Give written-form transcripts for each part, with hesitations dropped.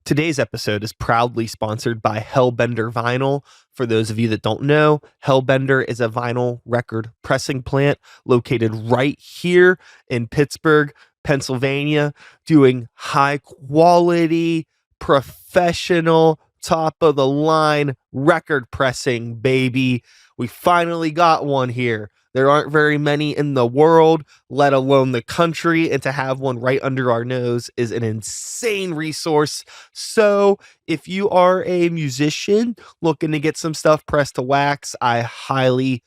Today's episode is proudly sponsored by Hellbender Vinyl. For those of you that don't know, Hellbender is a vinyl record pressing plant located right here in Pittsburgh, Pennsylvania, doing high quality, professional, top of the line record pressing, baby. We finally got one here. There aren't very many in the world, let alone the country, and to have one right under our nose is an insane resource. So if you are a musician looking to get some stuff pressed to wax, I highly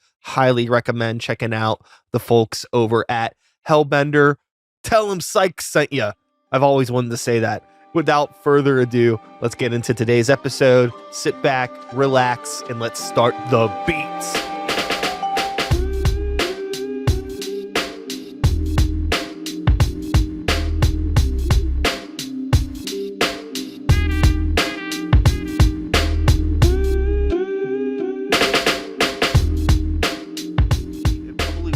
recommend checking out the folks over at Hellbender. Tell them Sykes sent you. I've always wanted to say that. Without further ado, let's get into today's episode. Sit back, relax, and let's start the beats.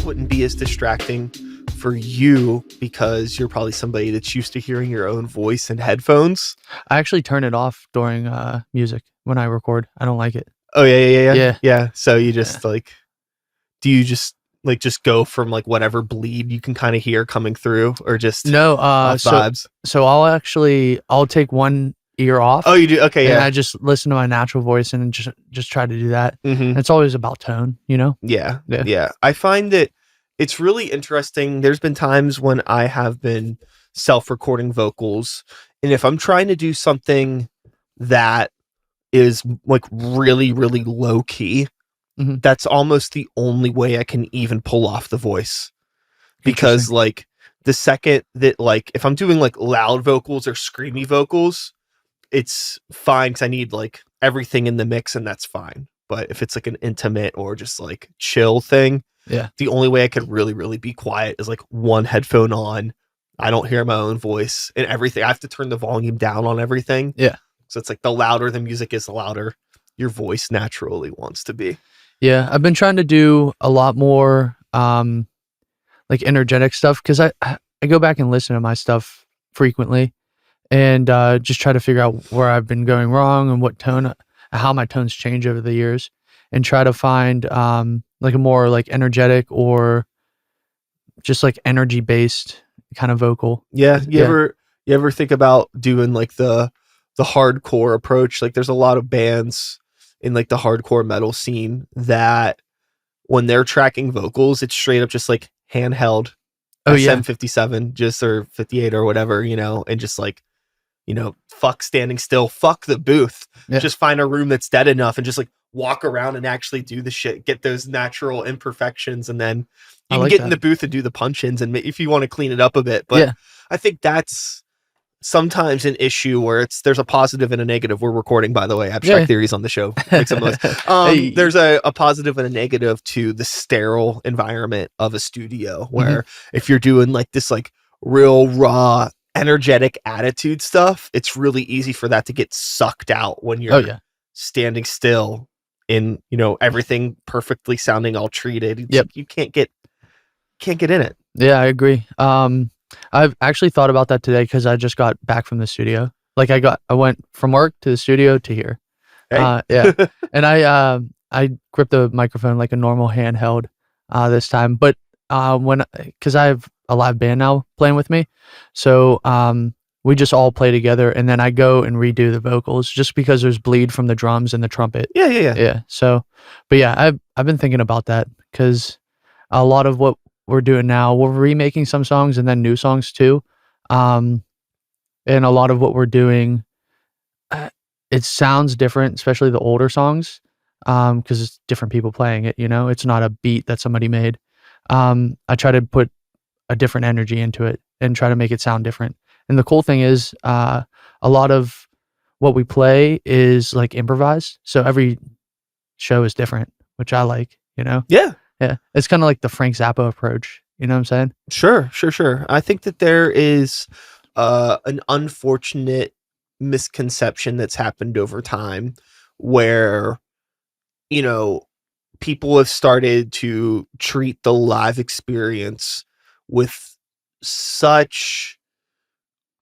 Wouldn't be as distracting for you because you're probably somebody that's used to hearing your own voice in headphones. I actually turn it off during music when I record. I don't like it. Oh yeah. So you just do you just go from like whatever bleed you can kind of hear coming through, or just no vibes? So I'll take one ear off. Oh, you do? Okay, and I just listen to my natural voice and just try to do that. Mm-hmm. It's always about tone, you know? Yeah. I find that it's really interesting. There's been times when I have been self-recording vocals, and if I'm trying to do something that is like really low key, mm-hmm. that's almost the only way I can even pull off the voice. Because like the second that, like, if I'm doing like loud vocals or screamy vocals, it's fine because I need like everything in the mix, and that's fine. But if it's like an intimate or just like chill thing, the only way I could really be quiet is like one headphone on. I don't hear my own voice and everything. I have to turn the volume down on everything. Yeah. So it's like the louder the music is, the louder your voice naturally wants to be. Yeah. I've been trying to do a lot more like energetic stuff because I go back and listen to my stuff frequently and just try to figure out where I've been going wrong and what tone, how my tones change over the years, and try to find like a more like energetic or just like energy based kind of vocal. Yeah. You ever think about doing like the hardcore approach? Like there's a lot of bands in like the hardcore metal scene that when they're tracking vocals, it's straight up just like handheld SM57 just, or 58 or whatever, you know, and just like, you know, fuck standing still, fuck the booth, just find a room that's dead enough and just like walk around and actually do the shit, get those natural imperfections, and then you can get in the booth and do the punch-ins, and if you want to clean it up a bit. But I think that's sometimes an issue where there's a positive and a negative. We're recording, by the way, Abstract Theories on the show. Make some noise. There's a positive and a negative to the sterile environment of a studio, where if you're doing like this like real raw energetic attitude stuff, it's really easy for that to get sucked out when you're standing still in, you know, everything perfectly sounding all treated. You can't get in it. Yeah, I agree. I've actually thought about that today because I just got back from the studio. Like I went from work to the studio to here. Hey. And I gripped the microphone like a normal handheld this time, but because I have a live band now playing with me, so we just all play together, and then I go and redo the vocals just because there's bleed from the drums and the trumpet. Yeah. So, but yeah, I've been thinking about that because a lot of what we're doing now, we're remaking some songs and then new songs too, and a lot of what we're doing, it sounds different, especially the older songs, because it's different people playing it. You know, it's not a beat that somebody made. I try to put a different energy into it and try to make it sound different. And the cool thing is, a lot of what we play is like improvised. So every show is different, which I like, you know? Yeah. It's kind of like the Frank Zappa approach. You know what I'm saying? Sure. I think that there is an unfortunate misconception that's happened over time where, you know, people have started to treat the live experience with such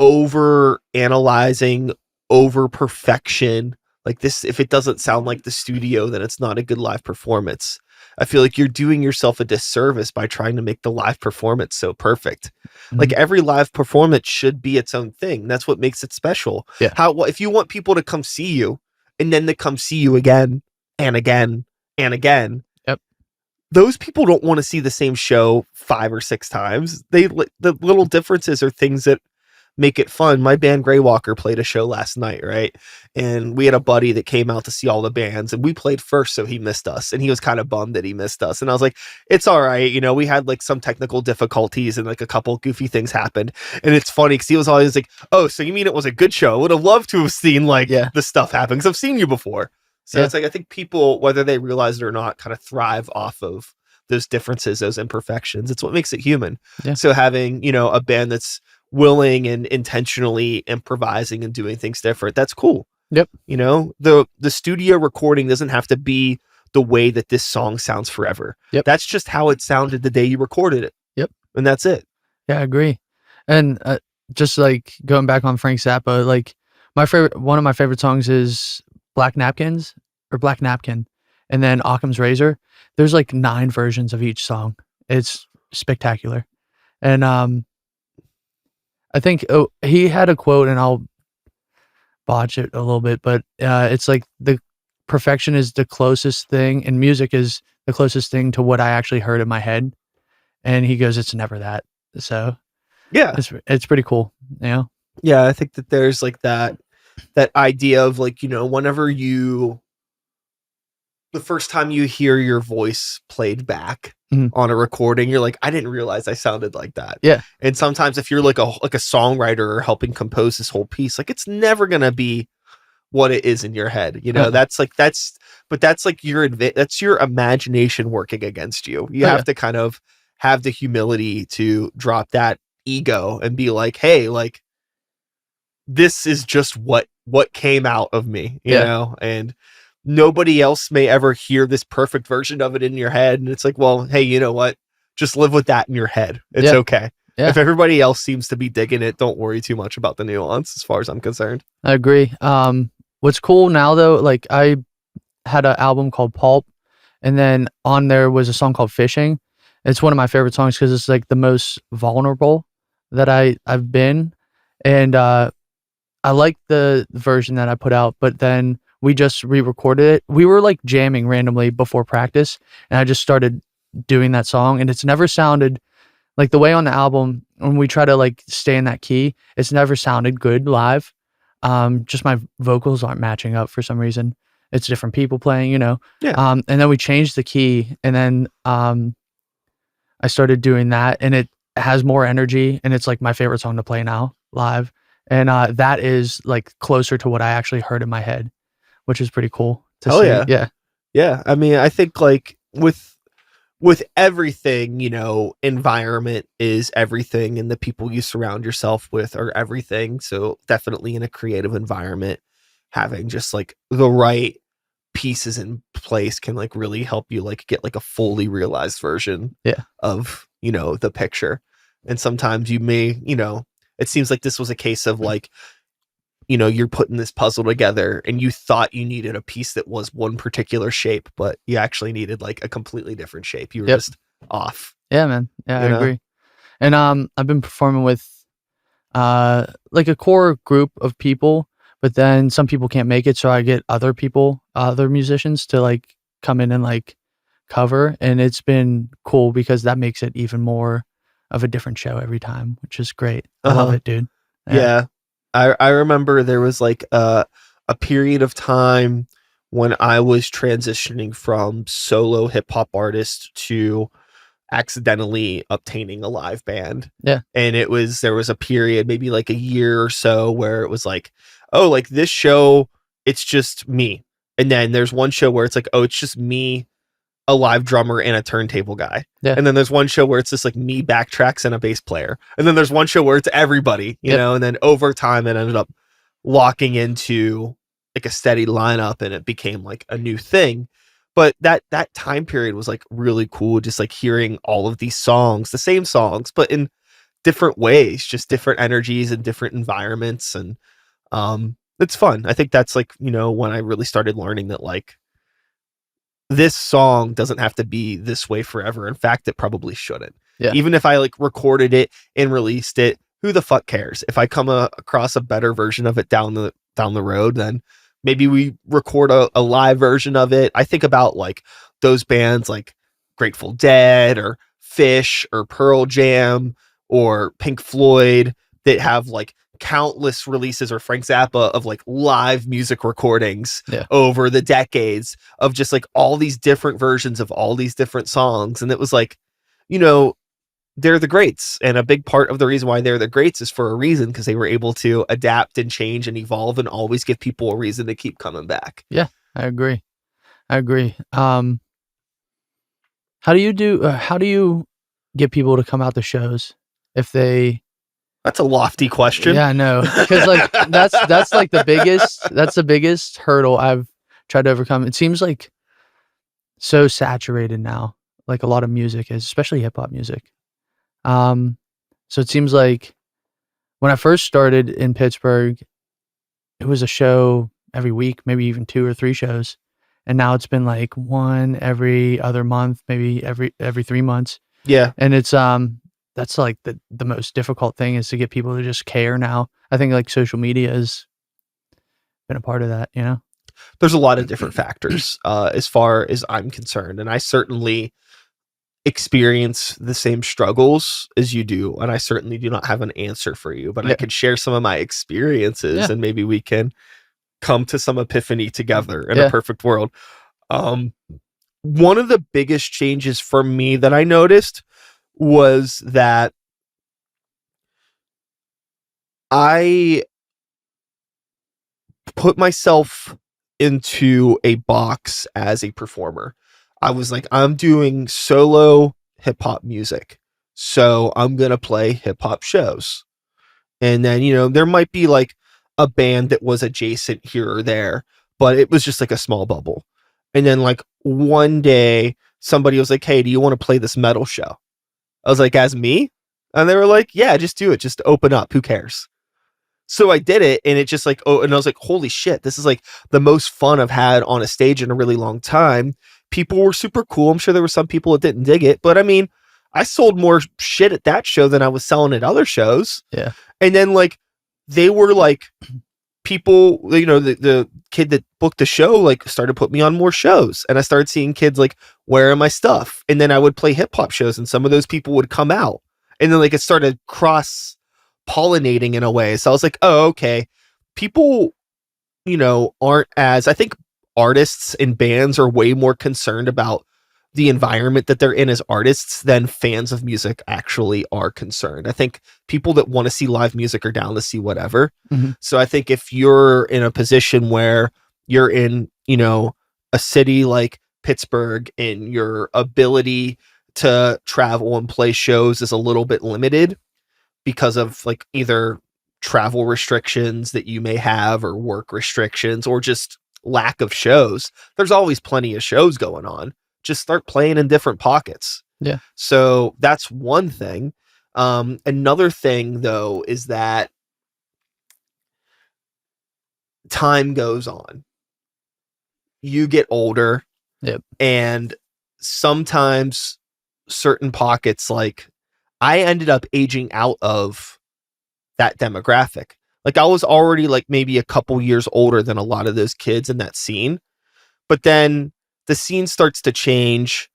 over analyzing over perfection. Like this, if it doesn't sound like the studio, then it's not a good live performance. I feel like you're doing yourself a disservice by trying to make the live performance so perfect. Like Mhm. every live performance should be its own thing. That's what makes it special. Yeah. If you want people to come see you and then to come see you again and again and again, Yep. those people don't want to see the same show 5 or 6 times. The little differences are things that make it fun. My band Greywalker played a show last night, right? And we had a buddy that came out to see all the bands, and we played first, so he missed us, and he was kind of bummed that he missed us. And I was like, it's all right, we had like some technical difficulties and like a couple goofy things happened. And it's funny because he was always like, oh, so you mean it was a good show? I would have loved to have seen like the stuff happen because I've seen you before. So it's like, I think people, whether they realize it or not, kind of thrive off of those differences, those imperfections. It's what makes it human. Yeah. So having, a band that's willing and intentionally improvising and doing things different, that's cool. Yep. The studio recording doesn't have to be the way that this song sounds forever. Yep. That's just how it sounded the day you recorded it. Yep. And that's it. Yeah, I agree. And just like going back on Frank Zappa, like one of my favorite songs is Black Napkin, and then Occam's Razor. There's like 9 versions of each song. It's spectacular. And I think he had a quote, and I'll botch it a little bit, but it's like the perfection is the closest thing, and music is the closest thing to what I actually heard in my head. And he goes, it's never that. So yeah, it's pretty cool. Yeah, I think that there's like that idea of like, whenever the first time you hear your voice played back on a recording, you're like, I didn't realize I sounded like that. Yeah. And sometimes if you're like a songwriter or helping compose this whole piece, like it's never going to be what it is in your head. That's your imagination working against you. You have to kind of have the humility to drop that ego and be like, hey, like this is just what came out of me, you know, and nobody else may ever hear this perfect version of it in your head. And it's like, well, hey, you know what? Just live with that in your head. It's okay. Yeah. If everybody else seems to be digging it, don't worry too much about the nuance as far as I'm concerned. I agree. What's cool now though, like I had an album called Pulp, and then on there was a song called Fishing. It's one of my favorite songs because it's like the most vulnerable that I've been. And I like the version that I put out, but then we just re-recorded it. We were like jamming randomly before practice, and I just started doing that song, and it's never sounded like the way on the album when we try to like stay in that key. It's never sounded good live. Just my vocals aren't matching up for some reason. It's different people playing, Yeah. And then we changed the key, and then I started doing that, and it has more energy, and it's like my favorite song to play now live. And that is like closer to what I actually heard in my head, which is pretty cool to see. Yeah. Yeah. I mean, I think like with everything, environment is everything, and the people you surround yourself with are everything. So definitely in a creative environment, having just like the right pieces in place can like really help you like get like a fully realized version of, the picture. And sometimes you may, it seems like this was a case of like, you're putting this puzzle together and you thought you needed a piece that was one particular shape, but you actually needed like a completely different shape. You were just off. Yeah, man. Yeah, I agree. And I've been performing with like a core group of people, but then some people can't make it, so I get other musicians to like come in and like cover, and it's been cool because that makes it even more of a different show every time, which is great. I love it, dude. Yeah. I remember there was like a period of time when I was transitioning from solo hip hop artist to accidentally obtaining a live band. Yeah. And there was a period, maybe like a year or so, where it was like, oh, like this show, it's just me. And then there's one show where it's like, oh, it's just me, a live drummer and a turntable guy. Yeah. And then there's one show where it's just like me, backtracks, and a bass player. And then there's one show where it's everybody, you know, and then over time it ended up locking into like a steady lineup, and it became like a new thing. But that time period was like really cool, just like hearing all of these songs, the same songs, but in different ways, just different energies and different environments. And It's fun. I think that's like, when I really started learning that like this song doesn't have to be this way forever. In fact, it probably shouldn't. Yeah. Even if I like recorded it and released it, who the fuck cares? If I come across a better version of it down the road, then maybe we record a live version of it. I think about like those bands like Grateful Dead or Fish or Pearl Jam or Pink Floyd that have like countless releases, or Frank Zappa, of like live music recordings Yeah. over the decades of just like all these different versions of all these different songs. And it was like, they're the greats. And a big part of the reason why they're the greats is for a reason, because they were able to adapt and change and evolve and always give people a reason to keep coming back. Yeah, I agree. How do you get people to come out to shows if they? That's a lofty question. Yeah, I know, because like that's like the biggest hurdle I've tried to overcome. It seems like so saturated now, like a lot of music is, especially hip hop music. So it seems like when I first started in Pittsburgh, it was a show every week, maybe even 2 or 3 shows. And now it's been like one every other month, maybe every 3 months. Yeah. And it's that's like the most difficult thing, is to get people to just care now. I think like social media has been a part of that, There's a lot of different factors as far as I'm concerned. And I certainly experience the same struggles as you do. And I certainly do not have an answer for you, but I could share some of my experiences and maybe we can come to some epiphany together in a perfect world. One of the biggest changes for me that I noticed was that I put myself into a box as a performer. I was like, I'm doing solo hip hop music, so I'm going to play hip hop shows. And then, there might be like a band that was adjacent here or there, but it was just like a small bubble. And then like one day somebody was like, hey, do you want to play this metal show? I was like, as me? And they were like, yeah, just do it. Just open up. Who cares? So I did it, and it just like, and I was like, holy shit, this is like the most fun I've had on a stage in a really long time. People were super cool. I'm sure there were some people that didn't dig it, but I mean, I sold more shit at that show than I was selling at other shows. Yeah. And then like, they were like, people, the kid that booked the show, like started putting me on more shows, and I started seeing kids like wearing my stuff. And then I would play hip hop shows, and some of those people would come out, and then like it started cross pollinating in a way. So I was like, oh, okay. People, aren't as, I think artists and bands are way more concerned about the environment that they're in as artists than fans of music actually are concerned. I think people that want to see live music are down to see whatever. Mm-hmm. So I think if you're in a position where you're in, a city like Pittsburgh and your ability to travel and play shows is a little bit limited because of like either travel restrictions that you may have or work restrictions or just lack of shows, there's always plenty of shows going on. Just start playing in different pockets. Yeah. So that's one thing. Another thing though, is that time goes on. You get older. Yep. And sometimes certain pockets, like I ended up aging out of that demographic. Like I was already like maybe a couple years older than a lot of those kids in that scene. But then the scene starts to change.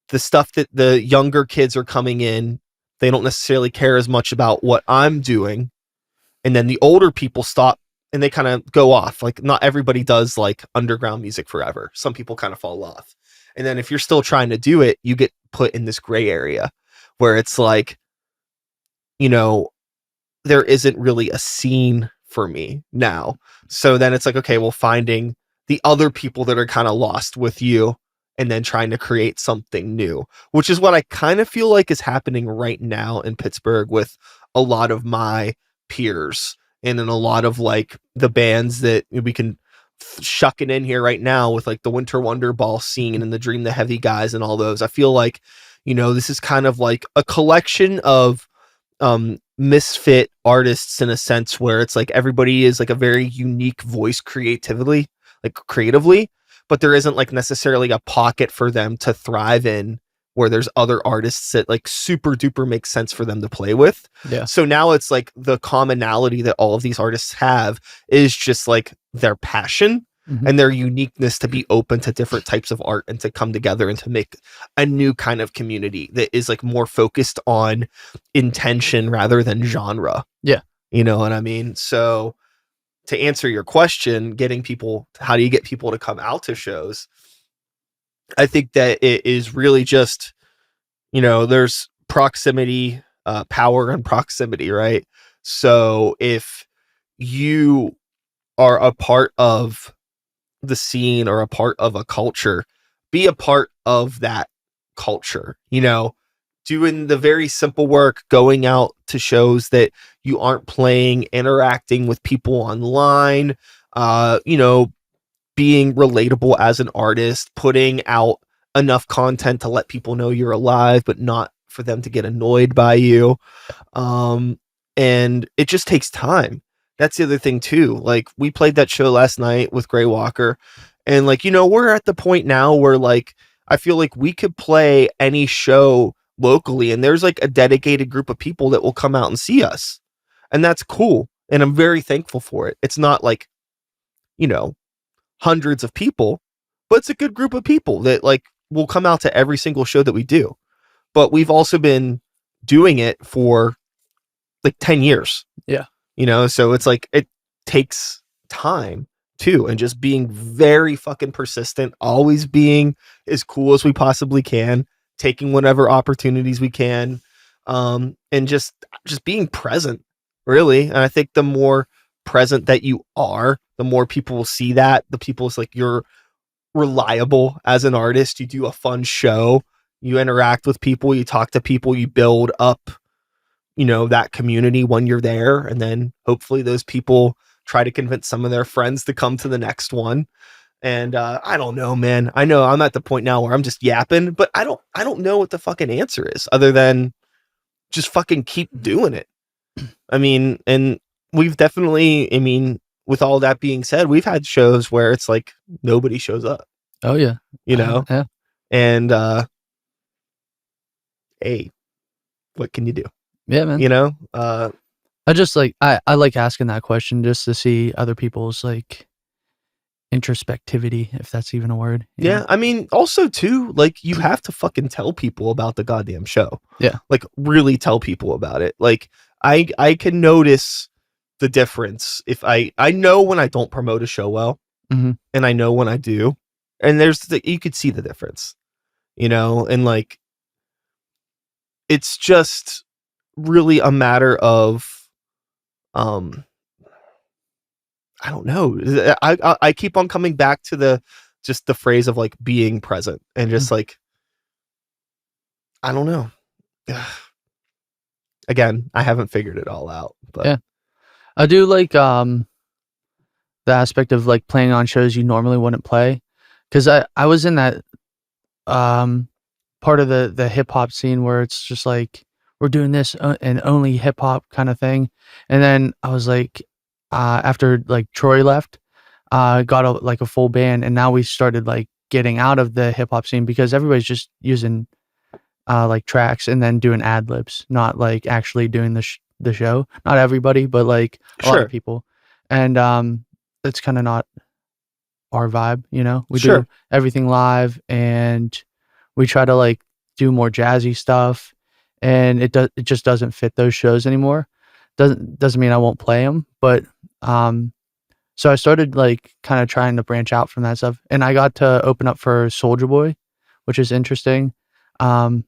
The stuff that the younger kids are coming in, they don't necessarily care as much about what I'm doing. And then the older people stop and they kind of go off. Like not everybody does like underground music forever. Some people kind of fall off. And then if you're still trying to do it, you get put in this gray area where it's like, there isn't really a scene for me now. So then it's like, okay, well, finding the other people that are kind of lost with you and then trying to create something new, which is what I kind of feel like is happening right now in Pittsburgh with a lot of my peers and in a lot of like the bands that we can shuck it in here right now with like the Winter Wonder Ball scene and the Dream the Heavy guys and all those. I feel like, this is kind of like a collection of misfit artists in a sense where it's like everybody is like a very unique voice creatively, like creatively, but there isn't like necessarily a pocket for them to thrive in where there's other artists that like super duper makes sense for them to play with. Yeah. So now it's like the commonality that all of these artists have is just like their passion Mhm. and their uniqueness to be open to different types of art and to come together and to make a new kind of community that is like more focused on intention rather than genre. Yeah. You know what I mean? So to answer your question, getting people, how do you get people to come out to shows? I think that it is really just, there's proximity, power and proximity, right? So if you are a part of the scene or a part of a culture, be a part of that culture, doing the very simple work, going out to shows that you aren't playing, interacting with people online, being relatable as an artist, putting out enough content to let people know you're alive, but not for them to get annoyed by you. And it just takes time. That's the other thing too. Like we played that show last night with Gray Walker, and like, we're at the point now where like I feel like we could play any show locally and there's like a dedicated group of people that will come out and see us. And that's cool. And I'm very thankful for it. It's not like, you know, hundreds of people, but it's a good group of people that like will come out to every single show that we do. But we've also been doing it for like 10 years. Yeah. So it's like it takes time too, and just being very fucking persistent, always being as cool as we possibly can, taking whatever opportunities we can, and just being present, really. And I think the more present that you are, the more people will see that. The people's like you're reliable as an artist. You do a fun show, you interact with people, you talk to people, you build up that community when you're there, and then hopefully those people try to convince some of their friends to come to the next one. And I don't know, man. I know I'm at the point now where I'm just yapping, but I don't know what the fucking answer is other than just fucking keep doing it. I mean, and we've definitely, with all that being said, we've had shows where it's like nobody shows up, Oh yeah. Yeah. and hey, what can you do? Yeah, man. I just like I like asking that question just to see other people's like introspectivity, if that's even a word. Yeah, I mean, also too, like you have to fucking tell people about the goddamn show. Yeah. Like really tell people about it. Like I can notice the difference if I know when I don't promote a show well, Mm-hmm. and I know when I do, and you could see the difference, and like it's just really a matter of I don't know. I keep on coming back to the phrase of like being present and just like I don't know. Again, I haven't figured it all out, but Yeah. I do like the aspect of like playing on shows you normally wouldn't play, because I was in that part of the hip hop scene where it's just like we're doing this and only hip hop kind of thing, and then I was like after like Troy left, got a full band, and now we started like getting out of the hip hop scene because everybody's just using like tracks and then doing ad libs, not like actually doing the show. Not everybody, but like a lot sure. of people, and it's kind of not our vibe. We Sure. do everything live, and we try to like do more jazzy stuff, and it just doesn't fit those shows anymore. Doesn't mean I won't play them, but so I started like kind of trying to branch out from that stuff, and I got to open up for Soldier Boy, which is interesting. Um,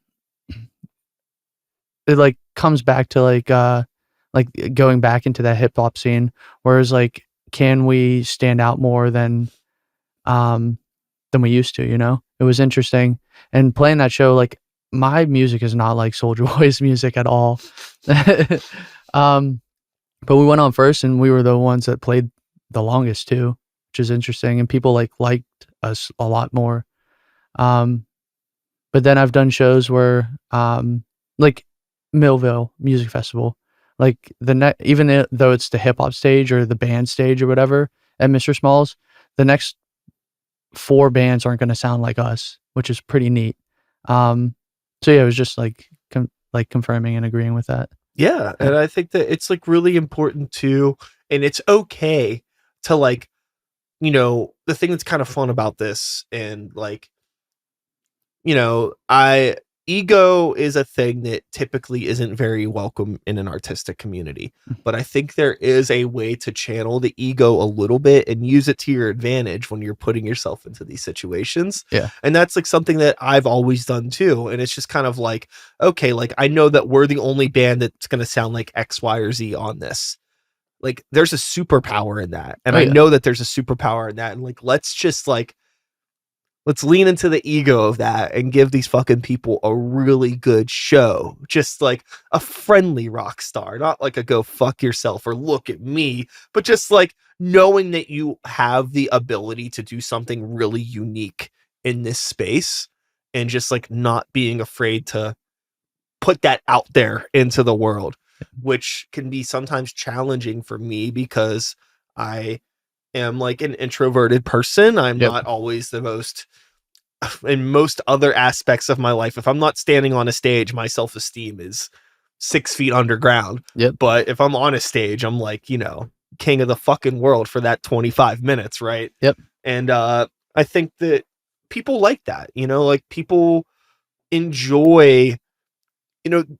it like comes back to like going back into that hip hop scene, whereas like can we stand out more than we used to, It was interesting. And playing that show, like my music is not like Soldier Boy's music at all. But we went on first and we were the ones that played the longest too, which is interesting. And people like liked us a lot more. But then I've done shows where like Millville Music Festival, like though it's the hip hop stage or the band stage or whatever at Mr. Smalls, the next 4 bands aren't going to sound like us, which is pretty neat. So yeah, it was just like confirming and agreeing with that. Yeah, and I think that it's like really important too, and it's okay to like, the thing that's kind of fun about this, and like, I ego is a thing that typically isn't very welcome in an artistic community, but I think there is a way to channel the ego a little bit and use it to your advantage when you're putting yourself into these situations. Yeah. And that's like something that I've always done too. And it's just kind of like, okay, like I know that we're the only band that's going to sound like X, Y, or Z on this. Like there's a superpower in that. And Oh, I yeah. know that there's a superpower in that. And like, let's lean into the ego of that and give these fucking people a really good show. Just like a friendly rock star, not like a go fuck yourself or look at me, but just like knowing that you have the ability to do something really unique in this space and just like not being afraid to put that out there into the world, which can be sometimes challenging for me because I am like an introverted person. I'm Yep. not always the most in most other aspects of my life. If I'm not standing on a stage, my self-esteem is 6 feet underground. Yep. But if I'm on a stage, I'm like, king of the fucking world for that 25 minutes. Right. Yep. And I think that people like that, like people enjoy,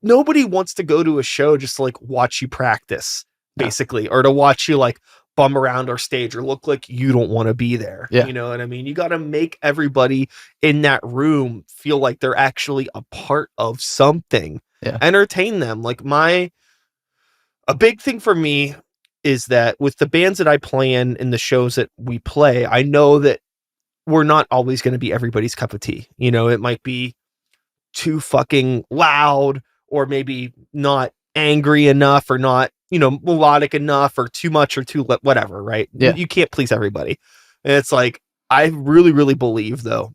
nobody wants to go to a show just to like watch you practice, basically, or to watch you like bum around our stage or look like you don't want to be there. Yeah. You know what I mean? You got to make everybody in that room feel like they're actually a part of something. Yeah. Entertain them. Like a big thing for me is that with the bands that I play in the shows that we play, I know that we're not always going to be everybody's cup of tea. It might be too fucking loud or maybe not angry enough or not, melodic enough or too much or too whatever, right? Yeah. You can't please everybody. And it's like, I really, really believe though,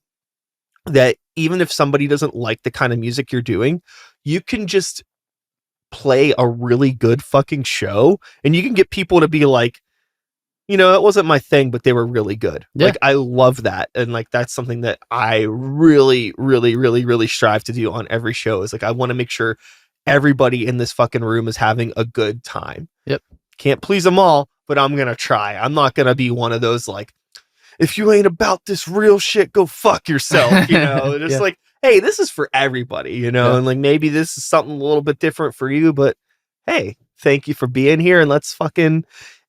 that even if somebody doesn't like the kind of music you're doing, you can just play a really good fucking show and you can get people to be like, it wasn't my thing, but they were really good. Yeah. Like, I love that. And like, that's something that I really, really, really, really strive to do on every show is like, I want to make sure everybody in this fucking room is having a good time. Yep. Can't please them all, but I'm going to try. I'm not going to be one of those, like, if you ain't about this real shit, go fuck yourself. Just Yeah. like, hey, this is for everybody, Yeah. and like, maybe this is something a little bit different for you, but hey, thank you for being here. And let's fucking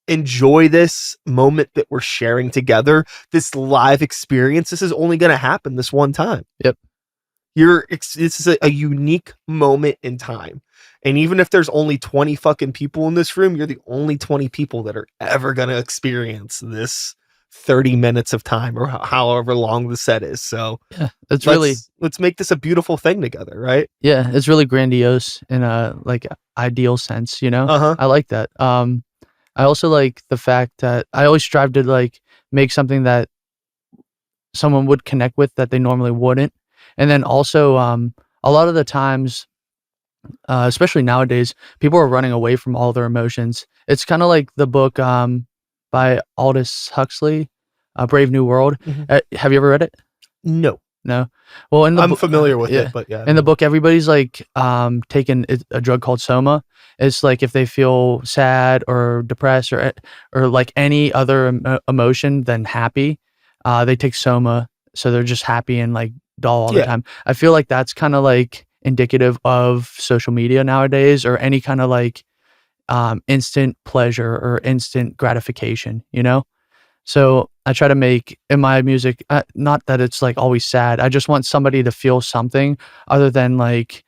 enjoy this moment that we're sharing together, this live experience. This is only going to happen this one time. Yep. This is a unique moment in time. And even if there's only 20 fucking people in this room, you're the only 20 people that are ever going to experience this 30 minutes of time or however long the set is. So yeah, let's make this a beautiful thing together. Right. Yeah. It's really grandiose in a like ideal sense, Uh-huh. I like that. I also like the fact that I always strive to like make something that someone would connect with that they normally wouldn't. And then also, a lot of the times, especially nowadays, people are running away from all their emotions. It's kind of like the book by Aldous Huxley, Brave New World. Mm-hmm. Have you ever read it? No. No. Well, I'm familiar with it, but yeah. In the book, everybody's like taking a drug called Soma. It's like if they feel sad or depressed or like any other emotion than happy, they take Soma, so they're just happy and like dull all the time. I feel like that's kind of like indicative of social media nowadays, or any kind of like instant pleasure or instant gratification, So I try to make in my music, not that it's like always sad. I just want somebody to feel something other than like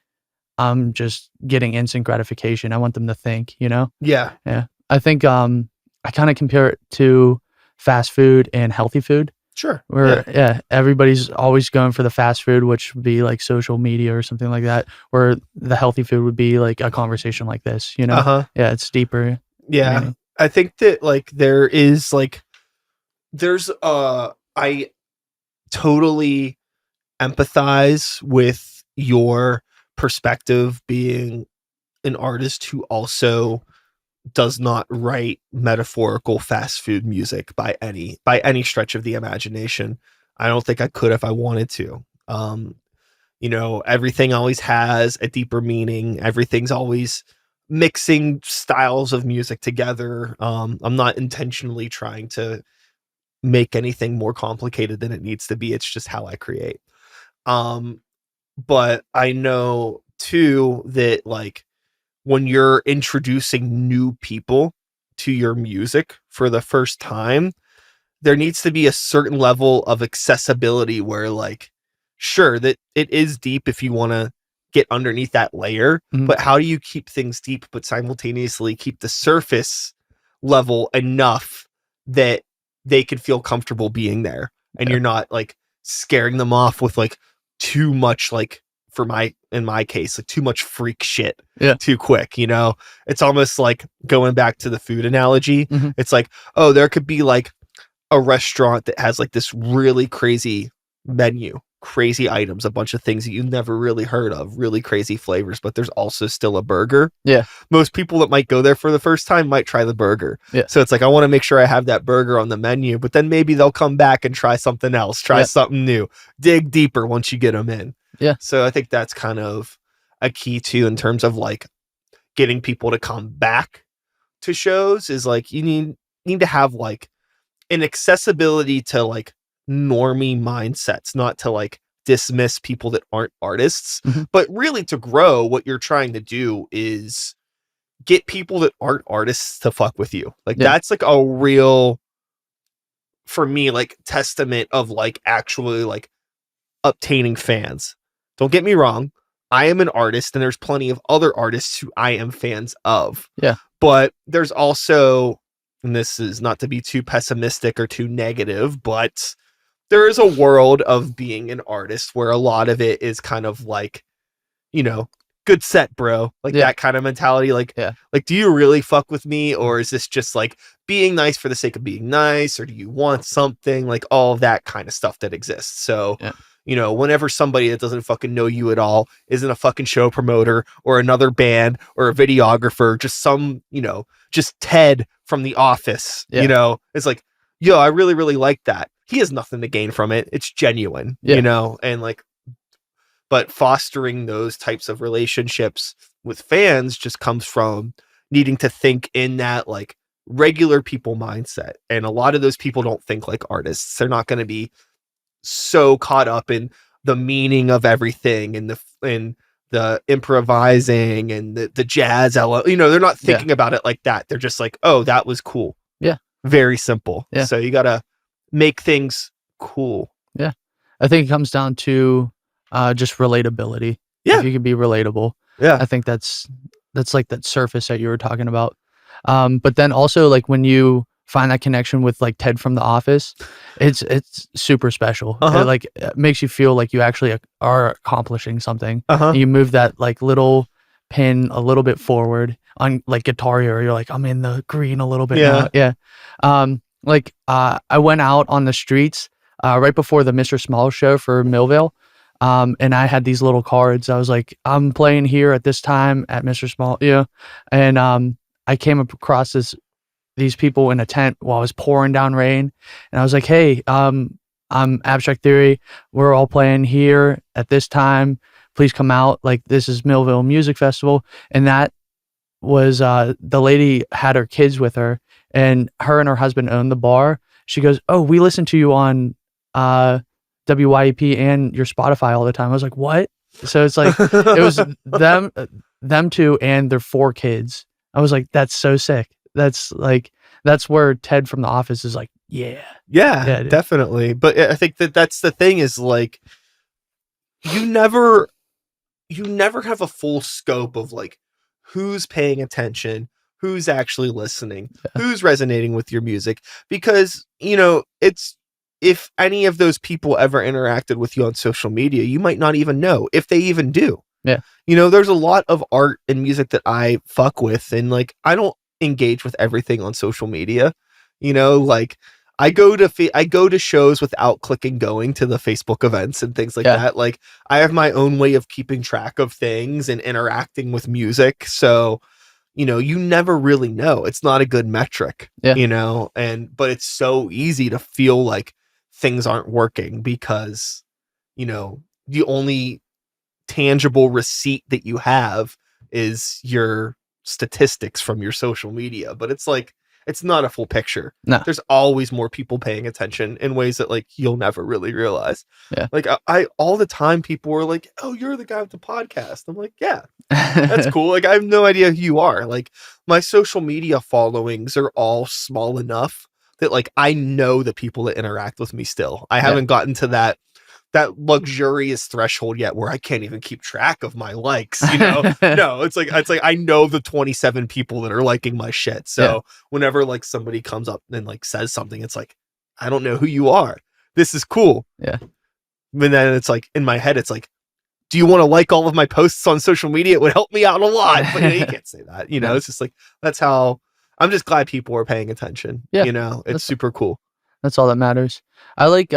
I'm just getting instant gratification. I want them to think, Yeah. Yeah. I think I kind of compare it to fast food and healthy food. Sure. Where everybody's always going for the fast food, which would be like social media or something like that. Where the healthy food would be like a conversation like this, Uh-huh. Yeah, it's deeper. Yeah. I think that like there's I totally empathize with your perspective being an artist who also does not write metaphorical fast food music by any stretch of the imagination. I don't think I could if I wanted to. Everything always has a deeper meaning. Everything's always mixing styles of music together. I'm not intentionally trying to make anything more complicated than it needs to be. It's just how I create. But I know too that like when you're introducing new people to your music for the first time, there needs to be a certain level of accessibility where like, sure, that it is deep if you want to get underneath that layer, but how do you keep things deep but simultaneously keep the surface level enough that they can feel comfortable being there, and you're not like scaring them off with like too much, like in my case, like too much freak shit too quick. It's almost like going back to the food analogy. It's like, oh, there could be like a restaurant that has like this really crazy menu, crazy items, a bunch of things that you've never really heard of, really crazy flavors, but there's also still a burger. Most people that might go there for the first time might try the burger. So it's like, I want to make sure I have that burger on the menu, but then maybe they'll come back and try something else, try something new, dig deeper once you get them in. So I think that's kind of a key too, in terms of like getting people to come back to shows, is like you need to have like an accessibility to like normie mindsets, not to like dismiss people that aren't artists, but really to grow. What you're trying to do is get people that aren't artists to fuck with you. Like that's like a real, for me, like testament of like actually like obtaining fans. Don't get me wrong, I am an artist and there's plenty of other artists who I am fans of. But there's also, and this is not to be too pessimistic or too negative, but there is a world of being an artist where a lot of it is kind of like, good set, bro. Like that kind of mentality. Like, do you really fuck with me? Or is this just like being nice for the sake of being nice? Or do you want something? Like all of that kind of stuff that exists. So, whenever somebody that doesn't fucking know you at all, isn't a fucking show promoter or another band or a videographer, just some, just Ted from The Office, it's like, yo, I really, really like that. He has nothing to gain from it. It's genuine, and like, but fostering those types of relationships with fans just comes from needing to think in that like regular people mindset. And a lot of those people don't think like artists. They're not going to be so caught up in the meaning of everything and the improvising and the jazz element. They're not thinking about it like that. They're just like, oh, that was cool. Very simple. So you got to make things cool. I think it comes down to just relatability. If you can be relatable. I think that's like that surface that you were talking about. But then also like when you find that connection with like Ted from The Office, it's super special. It makes you feel like you actually are accomplishing something. And you move that like little pin a little bit forward on like Guitar Hero. You're like, I'm in the green a little bit now. I went out on the streets right before the Mr. Small show for Millvale. And I had these little cards. I was like, I'm playing here at this time at Mr. Small, and I came across these people in a tent while it was pouring down rain, and I was like, hey, I'm Abstract Theory. We're all playing here at this time. Please come out. Like, this is Millville Music Festival. And that was the lady had her kids with her, and her husband owned the bar. She goes, oh, we listen to you on WYEP and your Spotify all the time. I was like, what? So it's like, it was them two and their 4 kids. I was like, that's so sick. That's where Ted from The Office is like, yeah, definitely. But I think that's the thing, is like, you never have a full scope of like who's paying attention, who's actually listening, who's resonating with your music, because it's, if any of those people ever interacted with you on social media, you might not even know if they even do. There's a lot of art and music that I fuck with, and like, I don't engage with everything on social media. Like, I go to shows without clicking going to the Facebook events and things like Yeah. that. Like I have my own way of keeping track of things and interacting with music. So, you never really know. It's not a good metric, Yeah. but it's so easy to feel like things aren't working because, the only tangible receipt that you have is your statistics from your social media, but it's like it's not a full picture. No. There's always more people paying attention in ways that like you'll never really realize. Yeah. Like I all the time people were like, "Oh, you're the guy with the podcast." I'm like, "Yeah, that's cool." Like I have no idea who you are. Like my social media followings are all small enough that like I know the people that interact with me still. I haven't gotten to that luxurious threshold yet where I can't even keep track of my likes, No, it's like I know the 27 people that are liking my shit. So whenever like somebody comes up and like says something, it's like, I don't know who you are. This is cool. Yeah. And then it's like in my head, it's like, do you want to like all of my posts on social media? It would help me out a lot. But you can't say that. No. It's just like that's how I'm just glad people are paying attention. Yeah. It's super cool. That's all that matters. I like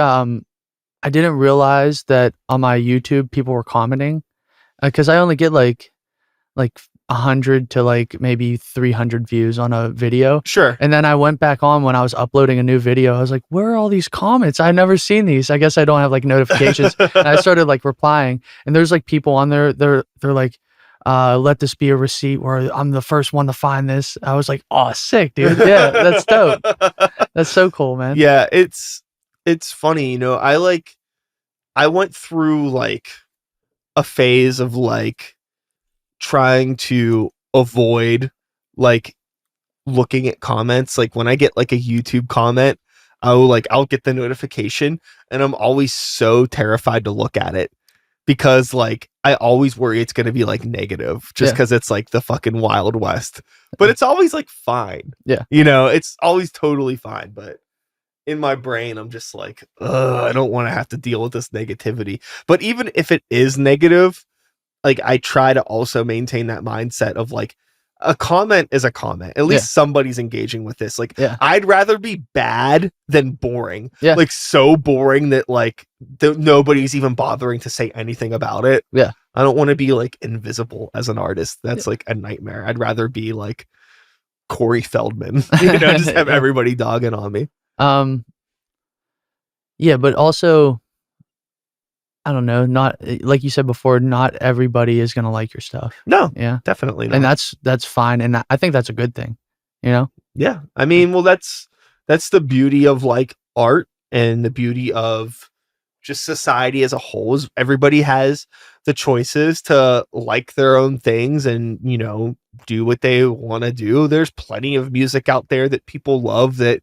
I didn't realize that on my YouTube people were commenting because I only get like 100 to like maybe 300 views on a video. Sure. And then I went back on when I was uploading a new video. I was like, where are all these comments? I've never seen these. I guess I don't have like notifications. And I started like replying, and there's like people on there. They're like, let this be a receipt where I'm the first one to find this. I was like, oh, sick, dude. Yeah, that's dope. That's so cool, man. Yeah, it's funny, I went through like a phase of like trying to avoid like looking at comments. Like when I get like a YouTube comment, I'll get the notification and I'm always so terrified to look at it because like I always worry it's going to be like negative just because it's like the fucking Wild West, but it's always like fine. Yeah. It's always totally fine. But in my brain, I'm just like, I don't want to have to deal with this negativity. But even if it is negative, like I try to also maintain that mindset of like a comment is a comment. At least somebody's engaging with this. Like I'd rather be bad than boring. Yeah. Like so boring that like nobody's even bothering to say anything about it. Yeah. I don't want to be like invisible as an artist. That's like a nightmare. I'd rather be like Corey Feldman, just have everybody dogging on me. Yeah, but also, I don't know, not like you said before, not everybody is gonna like your stuff. No, Yeah, definitely not. and that's fine, and I think that's a good thing. Yeah, I mean, well, that's the beauty of like art and the beauty of just society as a whole is everybody has the choices to like their own things and do what they want to do. There's plenty of music out there that people love that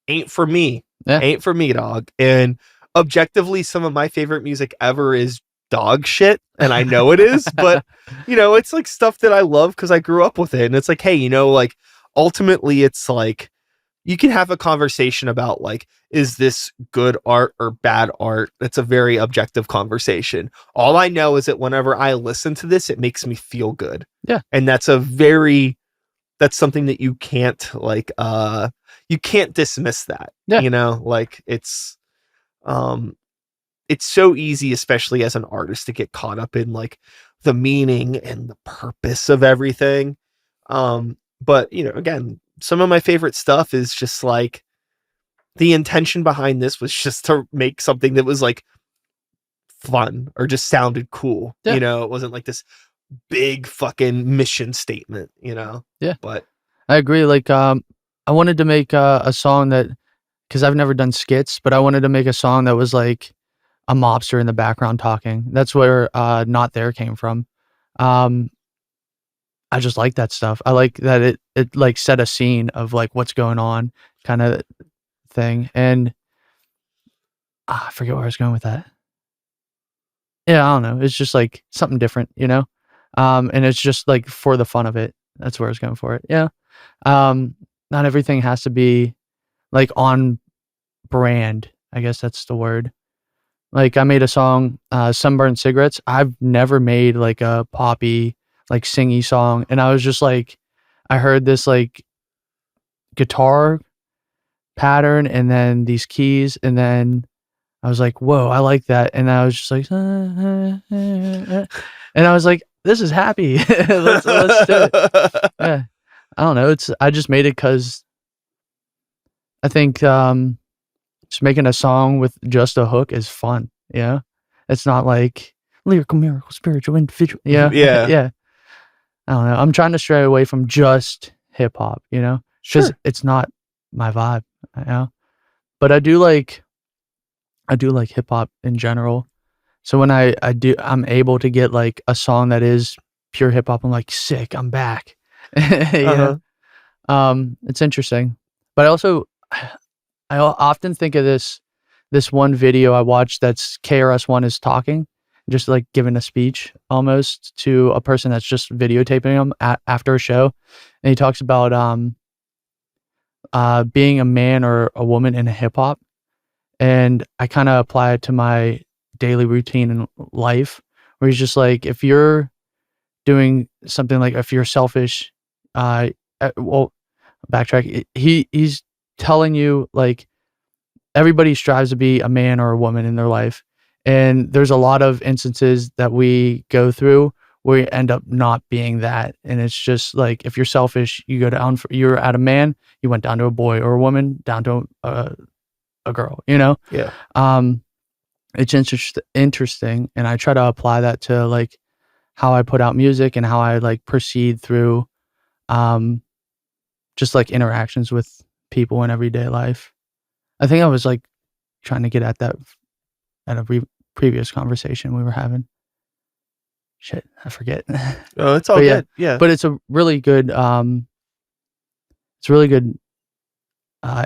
ain't for me. Ain't for me, dog. And objectively, some of my favorite music ever is dog shit, and I know it is, but it's like stuff that I love because I grew up with it. And it's like, hey, like ultimately it's like you can have a conversation about like, is this good art or bad art? It's a very objective conversation. All I know is that whenever I listen to this, it makes me feel good. Yeah. And that's something that you can't like you can't dismiss that. Like it's so easy, especially as an artist, to get caught up in like the meaning and the purpose of everything. But again, some of my favorite stuff is just like the intention behind this was just to make something that was like fun or just sounded cool. It wasn't like this big fucking mission statement, Yeah. But I agree. Like, I wanted to make a song that, because I've never done skits, but I wanted to make a song that was like a mobster in the background talking. That's where Not There came from. I just like that stuff. I like that it like set a scene of like what's going on kind of thing. And I forget where I was going with that. Yeah, I don't know. It's just like something different, and it's just like for the fun of it. That's where I was going for it. Yeah. Not everything has to be like on brand. I guess that's the word. Like I made a song, Sunburned Cigarettes. I've never made like a poppy, like singy song. And I was just like, I heard this like guitar pattern and then these keys, and then I was like, whoa, I like that. And I was just like, and I was like, this is happy. Let's do it. Yeah. I don't know. I just made it because I think just making a song with just a hook is fun. Yeah. It's not like lyrical, miracle, spiritual, individual. Yeah. Yeah. Yeah. I don't know. I'm trying to stray away from just hip hop, because Sure. it's not my vibe. But I do like hip hop in general. So when I'm able to get like a song that is pure hip hop, I'm like, sick, I'm back. Uh-huh. It's interesting. But I often think of this one video I watched that's KRS-One is talking, just like giving a speech almost to a person that's just videotaping him after a show. And he talks about being a man or a woman in hip hop. And I kind of apply it to my daily routine in life, where he's just like, if you're doing something, like if you're selfish, well, backtrack. He's telling you like everybody strives to be a man or a woman in their life, and there's a lot of instances that we go through where you end up not being that, and it's just like if you're selfish, you go down. You're at a man, you went down to a boy, or a woman down to a girl. Yeah. It's interesting, and I try to apply that to like how I put out music and how I like proceed through just like interactions with people in everyday life. I think I was like trying to get at that at a previous conversation we were having. Shit, I forget. Oh, it's all But good. Yeah. But it's a really good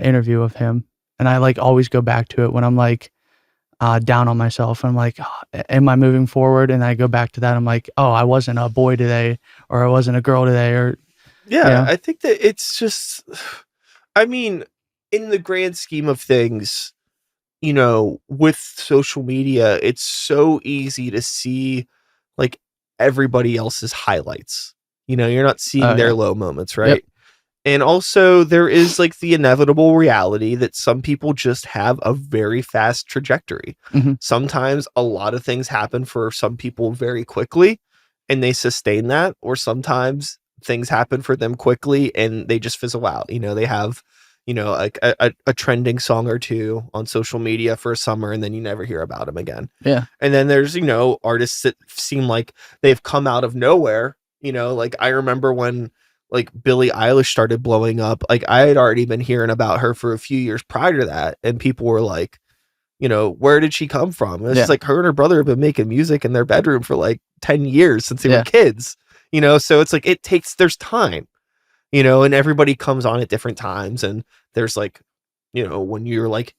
interview of him, and I like always go back to it when I'm like down on myself. I'm like, oh, am I moving forward? And I go back to that. I'm like, oh, I wasn't a boy today, or I wasn't a girl today, or Yeah, I think that it's just, I mean, in the grand scheme of things, with social media, it's so easy to see like everybody else's highlights. You're not seeing their yeah. low moments, right? And also there is like the inevitable reality that some people just have a very fast trajectory. Mhm. Sometimes a lot of things happen for some people very quickly and they sustain that, or sometimes things happen for them quickly and they just fizzle out. They have, like a trending song or two on social media for a summer and then you never hear about them again. Yeah. And then there's, artists that seem like they've come out of nowhere. Like I remember when like Billie Eilish started blowing up, like I had already been hearing about her for a few years prior to that. And people were like, where did she come from? And it's just like her and her brother have been making music in their bedroom for like 10 years since they were kids, so it's like there's time, and everybody comes on at different times. And there's like, when you're like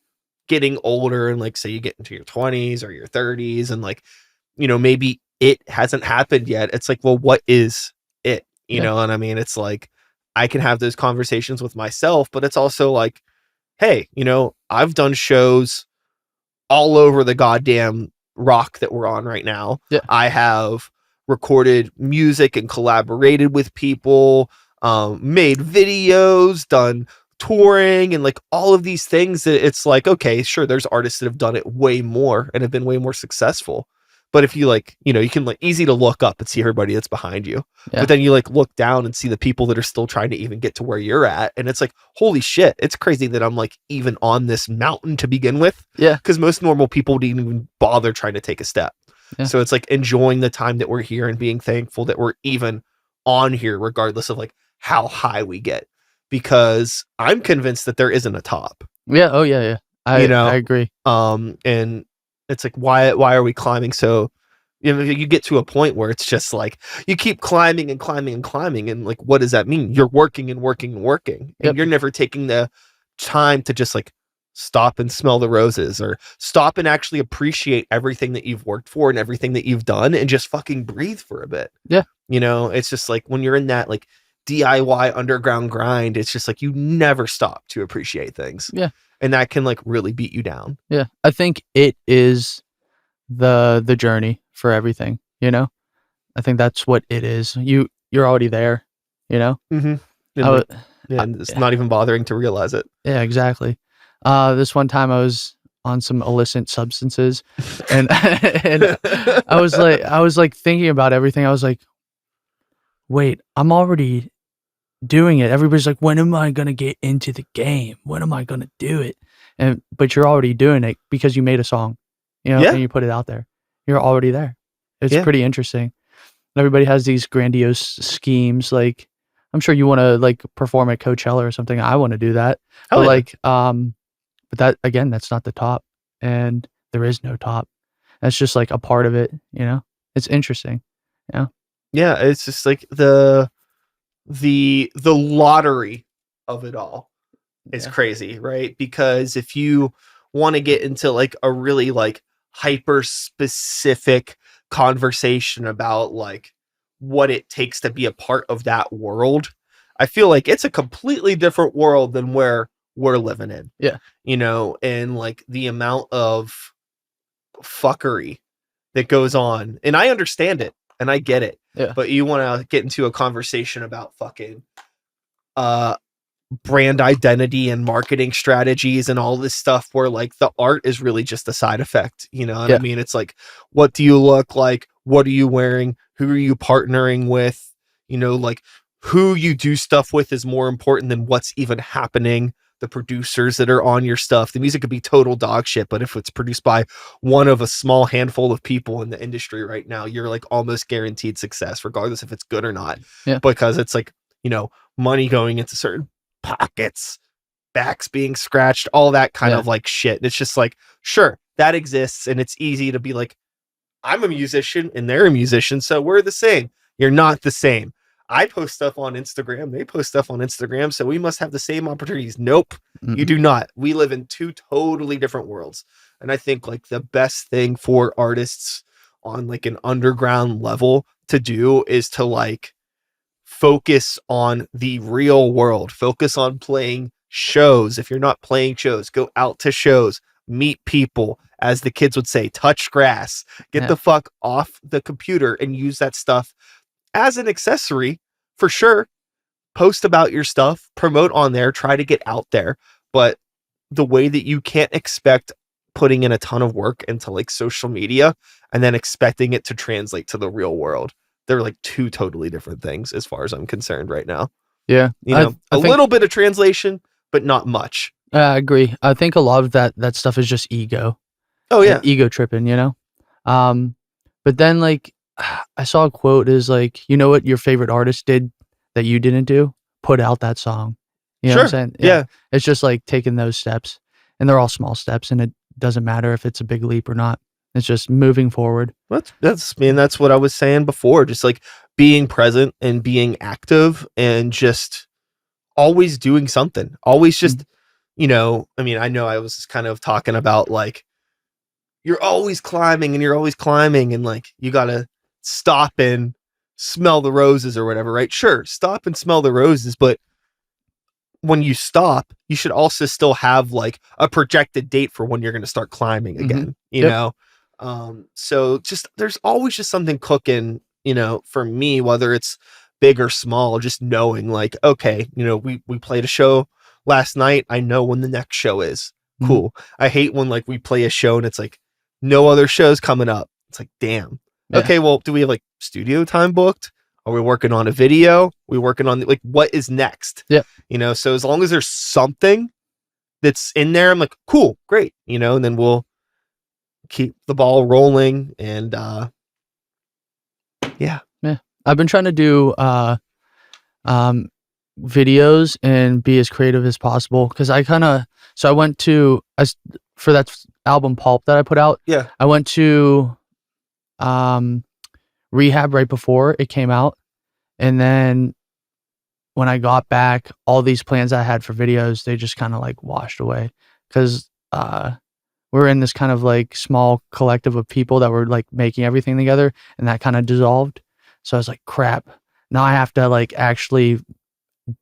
getting older and like say you get into your 20s or your 30s and like, maybe it hasn't happened yet. It's like, well, what is it? You know what I mean? It's like I can have those conversations with myself, but it's also like, hey, I've done shows all over the goddamn rock that we're on right now. Yeah. I have recorded music and collaborated with people, made videos, done touring, and like all of these things that it's like, okay, sure, there's artists that have done it way more and have been way more successful. But if you like, you can like easy to look up and see everybody that's behind you. Yeah. But then you like look down and see the people that are still trying to even get to where you're at. And it's like, holy shit, it's crazy that I'm like even on this mountain to begin with. Yeah. Because most normal people didn't even bother trying to take a step. Yeah. So it's like enjoying the time that we're here and being thankful that we're even on here, regardless of like how high we get. Because I'm convinced that there isn't a top. Yeah. Oh yeah. Yeah. I agree. And it's like, why are we climbing? So, you get to a point where it's just like, you keep climbing and climbing and climbing. And like, what does that mean? You're working and working and working. And you're never taking the time to just like stop and smell the roses, or stop and actually appreciate everything that you've worked for and everything that you've done, and just fucking breathe for a bit. Yeah. It's just like when you're in that like DIY underground grind, it's just like you never stop to appreciate things. Yeah. And that can like really beat you down. Yeah. I think it is the journey for everything, I think that's what it is. You're already there, Mm-hmm. And it's not even bothering to realize it. Yeah, exactly. This one time I was on some illicit substances, and and I was like thinking about everything. I was like, wait, I'm already doing it. Everybody's like, when am I gonna get into the game? When am I gonna do it? And but you're already doing it because you made a song, Yeah, and you put it out there. You're already there. It's yeah. pretty interesting. Everybody has these grandiose schemes. Like, I'm sure you want to like perform at Coachella or something. I want to do that, Hell but yeah. but that again, that's not the top, and there is no top. That's just like a part of it. It's interesting. Yeah, Yeah, it's just like the lottery of it all is yeah, crazy, right? Because if you want to get into like a really like hyper specific conversation about like what it takes to be a part of that world, I feel like it's a completely different world than where we're living in, yeah, and like the amount of fuckery that goes on. And I understand it and I get it. yeah, But you want to get into a conversation about fucking uh brand identity and marketing strategies and all this stuff where like the art is really just a side effect, you know what I yeah, mean? It's like, what do you look like? What are you wearing? Who are you partnering with? Like who you do stuff with is more important than what's even happening. The producers that are on your stuff, the music could be total dog shit, but if it's produced by one of a small handful of people in the industry right now, you're like almost guaranteed success, regardless if it's good or not, yeah, because it's like, money going into certain pockets, backs being scratched, all that kind yeah, of like shit. And it's just like, sure, that exists. And it's easy to be like, I'm a musician and they're a musician, so we're the same. You're not the same. I post stuff on Instagram. They post stuff on Instagram. So we must have the same opportunities. Nope, you mm-mm, do not. We live in two totally different worlds. And I think like the best thing for artists on like an underground level to do is to like focus on the real world, focus on playing shows. If you're not playing shows, go out to shows, meet people, as the kids would say, touch grass, get yeah, the fuck off the computer and use that stuff as an accessory for sure. Post about your stuff, promote on there, try to get out there. But the way that you can't expect putting in a ton of work into like social media and then expecting it to translate to the real world. They're like two totally different things as far as I'm concerned right now. yeah. I A think little bit of translation, but not much. I agree. I think a lot of that stuff is just ego, Oh yeah. ego tripping. Um, but then like I saw a quote is like, you know what your favorite artist did that you didn't do? Put out that song. You know what I'm Sure. saying? Yeah. Yeah. It's just like taking those steps, and they're all small steps, and it doesn't matter if it's a big leap or not. It's just moving forward. That's I mean, that's what I was saying before. Just like being present and being active and just always doing something. Always Mm, just, I mean, I know I was kind of talking about like you're always climbing and like you gotta stop and smell the roses or whatever, right? Sure, stop and smell the roses, but when you stop, you should also still have like a projected date for when you're gonna start climbing mhm. again, Yep. So just there's always just something cooking, for me, whether it's big or small, just knowing like, okay, we played a show last night. I know when the next show is. Mhm. Cool. I hate when like we play a show and it's like no other shows coming up. It's like, damn. Yeah. Okay, well, do we have like studio time booked? Are we working on a video? We working on like what is next? Yep. So as long as there's something that's in there, I'm like, cool, great, and then we'll keep the ball rolling and yeah. Yeah. I've been trying to do um videos and be as creative as possible because I went to for that album Pulp that I put out. Yeah. I went to um rehab right before it came out, and then when I got back, all these plans I had for videos, they just kind of like washed away because we're in this kind of like small collective of people that were like making everything together, and that kind of dissolved. So I was like, crap. Now I have to like actually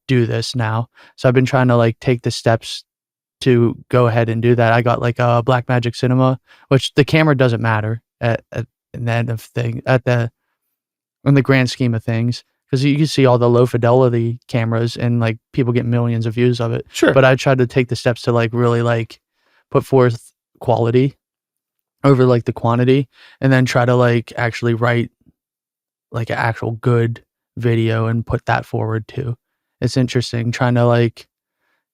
do this now. So I've been trying to like take the steps to go ahead and do that. I got like a Black Magic Cinema, which the camera doesn't matter at in the end of thing at the in the grand scheme of things because you can see all the low fidelity cameras and like people get millions of views of it. Sure. But I tried to take the steps to like really like put forth quality over like the quantity, and then try to like actually write like an actual good video and put that forward too. It's interesting trying to like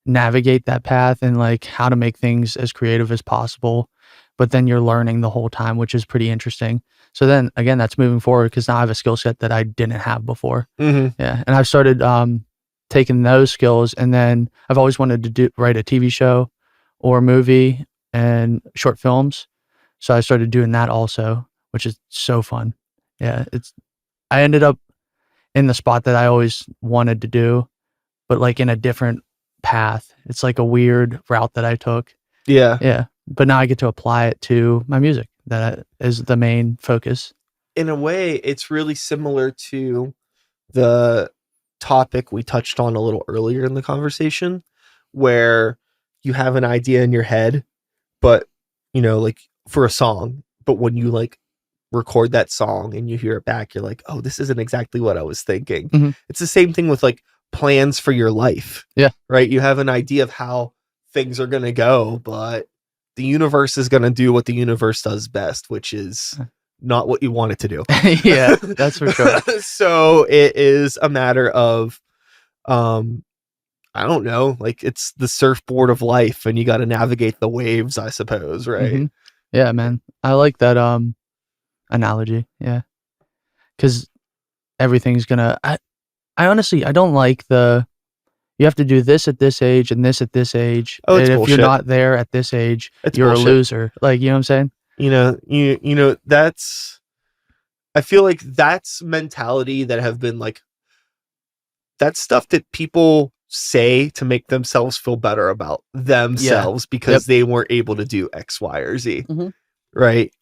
navigate that path and like how to make things as creative as possible, but then you're learning the whole time, which is pretty interesting. So then again, that's moving forward because now I have a skill set that I didn't have before. Mm-hmm. Yeah, and I've started taking those skills, and then I've always wanted to write a TV show or a movie and short films. So I started doing that also, which is so fun. Yeah, I ended up in the spot that I always wanted to do, but like in a different path. It's like a weird route that I took. Yeah. Yeah. But now I get to apply it to my music. That is the main focus. In a way, it's really similar to the topic we touched on a little earlier in the conversation, where you have an idea in your head, but like for a song, but when you like record that song and you hear it back, you're like, oh, this isn't exactly what I was thinking. Mhm. It's the same thing with like plans for your life. Yeah. Right. You have an idea of how things are going to go, but the universe is going to do what the universe does best, which is not what you want it to do. Yeah, that's for sure. So it is a matter of, I don't know, like it's the surfboard of life and you got to navigate the waves, I suppose. Right. Mhm. Yeah, man. I like that analogy. Yeah. Cause everything's gonna, I honestly, I don't like you have to do this at this age and this at this age. Oh, it's and if bullshit. you're not there at this age, It's you're bullshit. a loser. Like, you know what I'm saying? I feel like that's mentality that have been like, that's stuff that people say to make themselves feel better about themselves because they weren't able to do X, Y, or Z. Mhm. Right.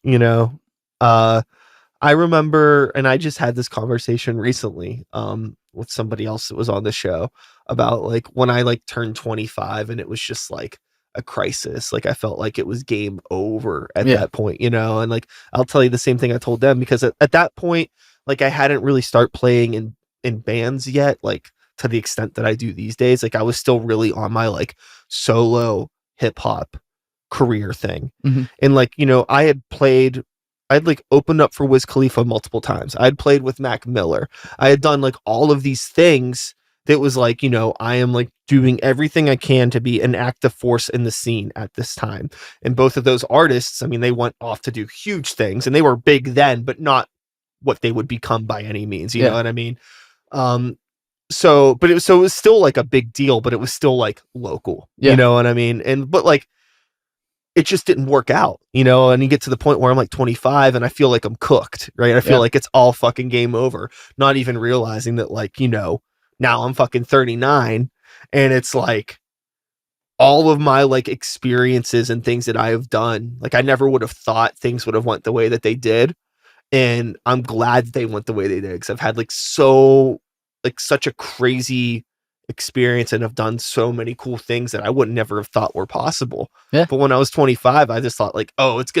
I remember, and I just had this conversation recently, with somebody else that was on the show about like when I like turned 25 and it was just like a crisis. Like I felt like it was game over at that point, and like, I'll tell you the same thing I told them, because at that point, like I hadn't really start playing in bands yet, like to the extent that I do these days. Like I was still really on my like solo hip hop career thing. Mhm. And like, I'd like opened up for Wiz Khalifa multiple times. I'd played with Mac Miller. I had done like all of these things that was like, I am like doing everything I can to be an active force in the scene at this time. And both of those artists, I mean, they went off to do huge things and they were big then, but not what they would become by any means. You know what I mean? But it was still like a big deal, but it was still like local, you know what I mean? But like, it just didn't work out, and you get to the point where I'm like 25 and I feel like I'm cooked, right? I feel like it's all fucking game over, not even realizing that like, now I'm fucking 39 and it's like all of my like experiences and things that I have done, like I never would have thought things would have went the way that they did. And I'm glad they went the way they did, because I've had like such a crazy experience and have done so many cool things that I would never have thought were possible. Yeah. But when I was 25, I just thought like, oh, it's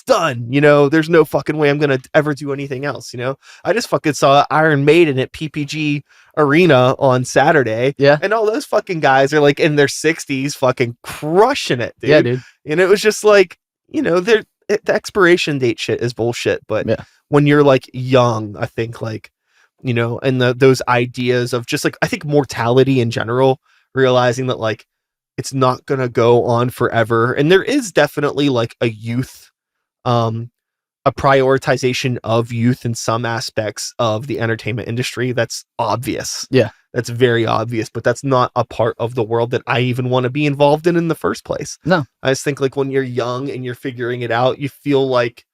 done. There's no fucking way I'm going to ever do anything else. I just fucking saw Iron Maiden at PPG Arena on Saturday. Yeah. And all those fucking guys are like in their 60s fucking crushing it, dude. Yeah, dude. And it was just like, the expiration date shit is bullshit. But when you're like young, I think like, and those ideas of just like, I think mortality in general, realizing that like, it's not going to go on forever. And there is definitely like a prioritization of youth in some aspects of the entertainment industry. That's obvious. Yeah. That's very obvious, but that's not a part of the world that I even want to be involved in the first place. No. I just think like when you're young and you're figuring it out, you feel like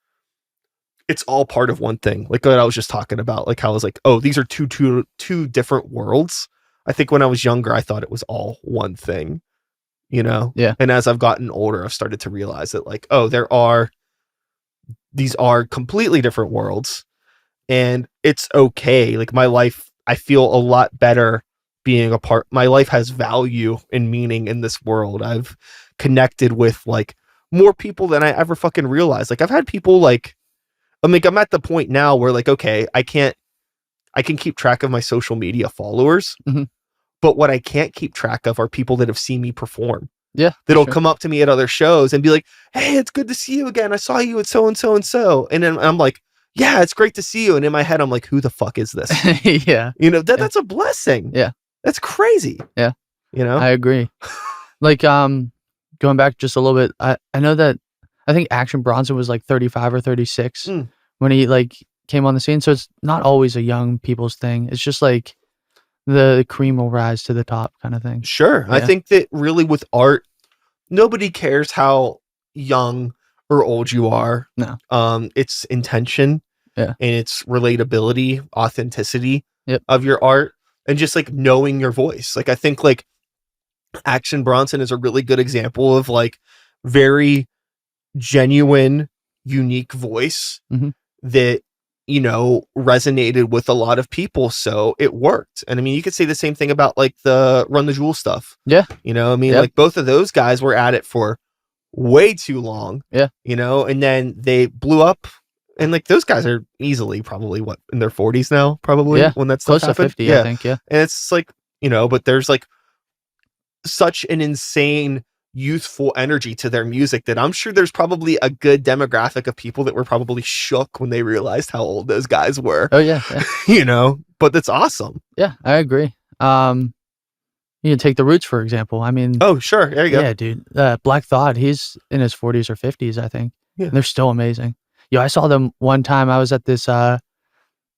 it's all part of one thing. Like what I was just talking about, like how I was like, oh, these are two different worlds. I think when I was younger, I thought it was all one thing, Yeah. And as I've gotten older, I've started to realize that like, oh, these are completely different worlds, and it's okay. Like my life, I feel a lot better being a part. My life has value and meaning in this world. I've connected with like more people than I ever fucking realized. Like I've had people like, I'm at the point now where like, okay, I can't I can keep track of my social media followers, Mhm. but what I can't keep track of are people that have seen me perform. Yeah, for That'll sure. come up to me at other shows and be like, "Hey, it's good to see you again. I saw you at so and so and so." And then I'm like, "Yeah, it's great to see you." And in my head, I'm like, "Who the fuck is this?" Yeah, You know, yeah, that's a blessing. yeah, That's crazy. yeah. You know? I agree. Like, going back just a little bit, I know that I think Action Bronson was like 35 or 36 Mm, when he like came on the scene. So it's not always a young people's thing. It's just like the cream will rise to the top kind of thing. sure. I Yeah. think that really with art, nobody cares how young or old you are. No. It's intention Yeah. and it's relatability, authenticity Yep. of your art, and just like knowing your voice. Like I think like Action Bronson is a really good example of like very genuine, unique voice Mhm. that, you know, resonated with a lot of people. So it worked. And I mean, you could say the same thing about like the Run the Jewel stuff. Yeah. You know, I mean, Yep. like both of those guys were at it for way too long, Yeah. you know, and then they blew up. And like those guys are easily probably what in their 40s now, probably Yeah. when that stuff Close to happened. 50, I Yeah. think. Yeah. And it's like, you know, but there's like such an insane youthful energy to their music that I'm sure there's probably a good demographic of people that were probably shook when they realized how old those guys were, Oh, yeah. Yeah. you know, but that's awesome. Yeah. I agree. You can take the Roots, for example. I mean, Oh, sure. There you go. yeah, dude. Black Thought, he's in his 40s or 50s, I think. Yeah. They're still amazing. Yo, I saw them one time. I was at this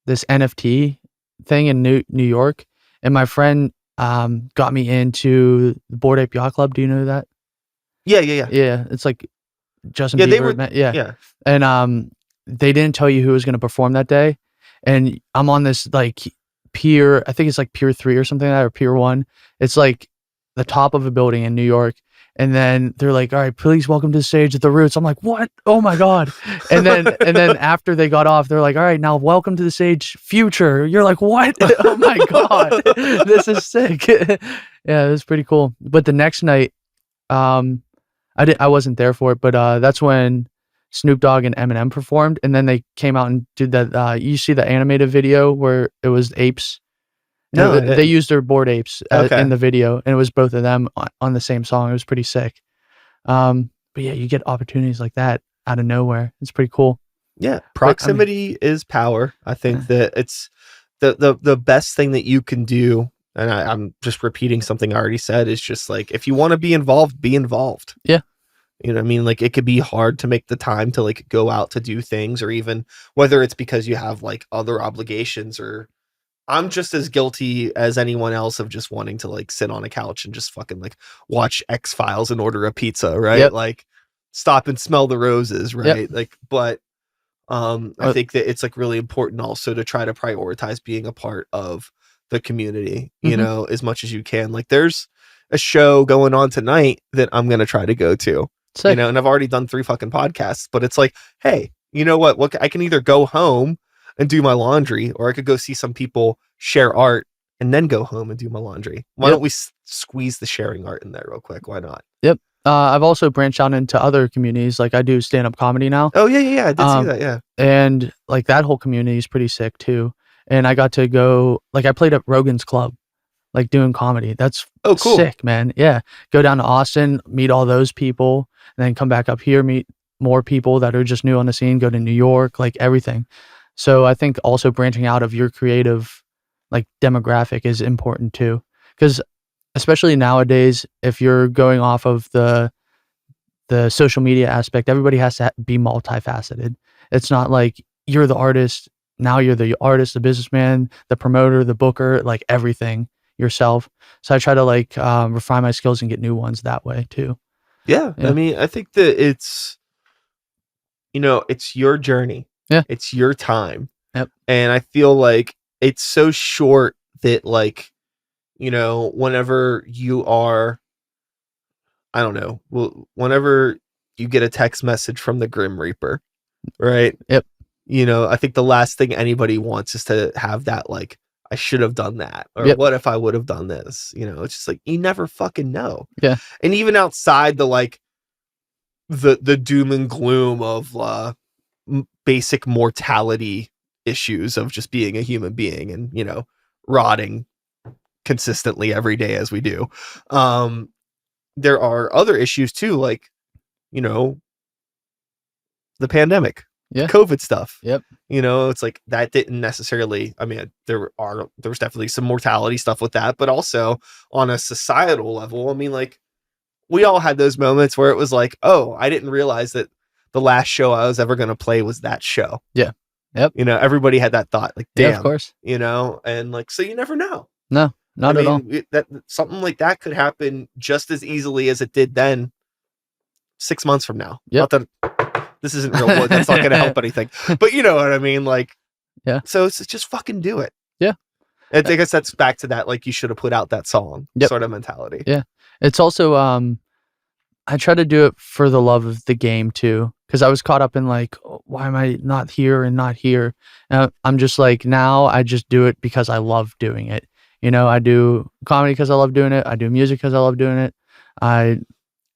this NFT thing in New York, and my friend got me into the Bored Ape Yacht Club. Do you know that? Yeah. Yeah. Yeah. Yeah, it's like Justin Yeah. They Bieber. were, Yeah, yeah. and they didn't tell you who was going to perform that day, and I'm on this like pier. I think it's like Pier 3 or something like that, or Pier 1. It's like the top of a building in New York. And then they're like, "All right, please welcome to the stage at the Roots." I'm like, "What? Oh my god!" And then after they got off, they're like, "All right, now welcome to the stage, Future." You're like, "What? Oh my god, this is sick." Yeah, it was pretty cool. But the next night, um, I wasn't there for it, but that's when Snoop Dogg and Eminem performed, and then they came out and did that. You see the animated video where it was apes. No, I They didn't. used their bored apes Okay. in the video, and it was both of them on the same song. It was pretty sick. But yeah, you get opportunities like that out of nowhere. It's pretty cool. Yeah. But I mean, Proximity is power. I think yeah, that it's the best thing that you can do. And I'm just repeating something I already said is just like, if you want to be involved, be involved. yeah, You know what I mean? Like it could be hard to make the time to like go out to do things, or even whether it's because you have like other obligations, or I'm just as guilty as anyone else of just wanting to like sit on a couch and just fucking like watch X-Files and order a pizza, right? yep, Like stop and smell the roses, yep. right? Like, but I think that it's like really important also to try to prioritize being a part of the community, you Mhm. know, as much as you can. Like there's a show going on tonight that I'm going to try to go to, you Sick. know, and I've already done 3 fucking podcasts, but it's like, hey, you know what I can either go home and do my laundry, or I could go see some people share art and then go home and do my laundry. Why Yep, don't we squeeze the sharing art in there real quick? Why not? yep. I've also branched out into other communities. Like I do stand up comedy now. Oh yeah, yeah, yeah. I did see Um, that. Yeah. and like that whole community is pretty sick too. And I got to go like I played at Rogan's Club, like doing comedy. That's Oh, cool. sick, man. Yeah. Go down to Austin, meet all those people, and then come back up here, meet more people that are just new on the scene, go to New York, like everything. So I think also branching out of your creative like demographic is important too. Cause especially nowadays, if you're going off of the social media aspect, everybody has to be multifaceted. It's not like you're the artist, now you're the artist, the businessman, the promoter, the booker, like everything yourself. So I try to like refine my skills and get new ones that way too. Yeah. I Yeah. mean, I think that it's, you know, it's your journey. Yeah. It's your time. Yep. And I feel like it's so short that like, you know, whenever you are, I don't know, well, whenever you get a text message from the Grim Reaper, right? Yep. You know, I think the last thing anybody wants is to have that like, I should have done that, or Yep. what if I would have done this? You know, it's just like you never fucking know. Yeah. And even outside the like the doom and gloom of basic mortality issues of just being a human being and, you know, rotting consistently every day as we do. There are other issues too, like, you know, the pandemic, Yeah. COVID stuff. Yep. You know, it's like that didn't necessarily, I mean, there was definitely some mortality stuff with that, but also on a societal level, I mean, like, we all had those moments where it was like, oh, I didn't realize that the last show I was ever going to play was that show. Yeah. Yep. You know, everybody had that thought, like, damn, Yeah, of course. you know, and like, so you never know. No, not at all. That something like that could happen just as easily as it did then 6 months from now. Yep. Not that this isn't real wood. That's not going to help anything, but you know what I mean? Like, yeah. So it's just fucking do it. Yeah. I guess that's back to that, like, you should have put out that song sort of mentality. Yeah. It's also, I try to do it for the love of the game too, because I was caught up in like, why am I not here and not here? I'm just like, now I just do it because I love doing it. You know, I do comedy because I love doing it. I do music because I love doing it. I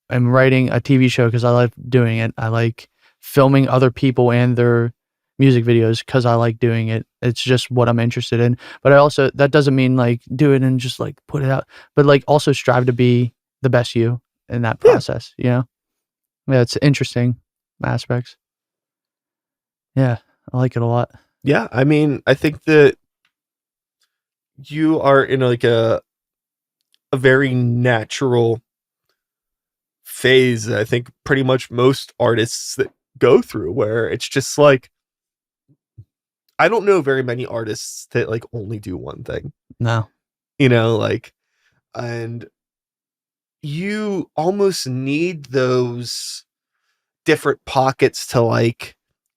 am writing a TV show because I love doing it. I like filming other people and their music videos because I like doing it. It's just what I'm interested in. But I also, that doesn't mean like do it and just like put it out, but like also strive to be the best you in that process, you know? Yeah, it's interesting aspects. Yeah, I like it a lot. Yeah, I mean, I think that you are in like a very natural phase that I think pretty much most artists that go through, where it's just like, I don't know very many artists that like only do one thing. No. You know, like, and you almost need those different pockets to like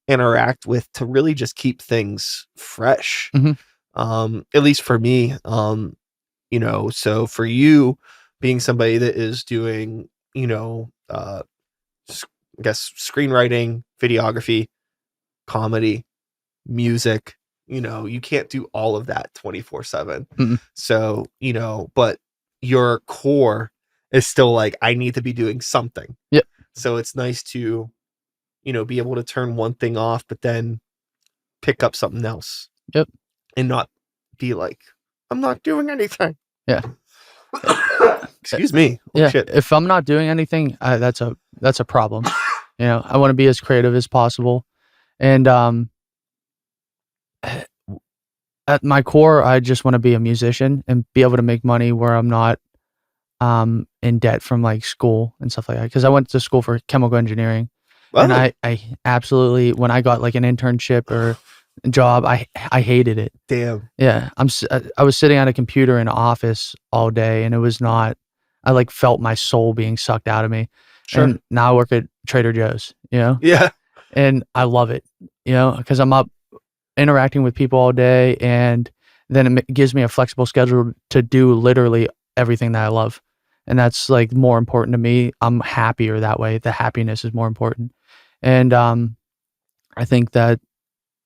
interact with to really just keep things fresh. At least for me, you know, so for you being somebody that is doing, you know, I guess screenwriting, videography, comedy, music, you know, you can't do all of that 24/7. So, you know, but your core is still like, I need to be doing something. Yep. So it's nice to, you know, be able to turn one thing off, but then pick up something else. Yep. And not be like, I'm not doing anything. Yeah. Excuse me. Yeah. Shit. If I'm not doing anything, that's a problem. You know, I want to be as creative as possible. And at my core, I just want to be a musician and be able to make money where I'm not in debt from like school and stuff like that. Because I went to school for chemical engineering. And I absolutely, when I got like an internship or job, I hated it. Damn. Yeah. I was sitting at a computer in an office all day, and it was not, I like felt my soul being sucked out of me. Sure. And now I work at Trader Joe's, you know? Yeah. And I love it, you know, because I'm up interacting with people all day, and then it gives me a flexible schedule to do literally everything that I love. And that's like more important to me. I'm happier that way. The happiness is more important. And I think that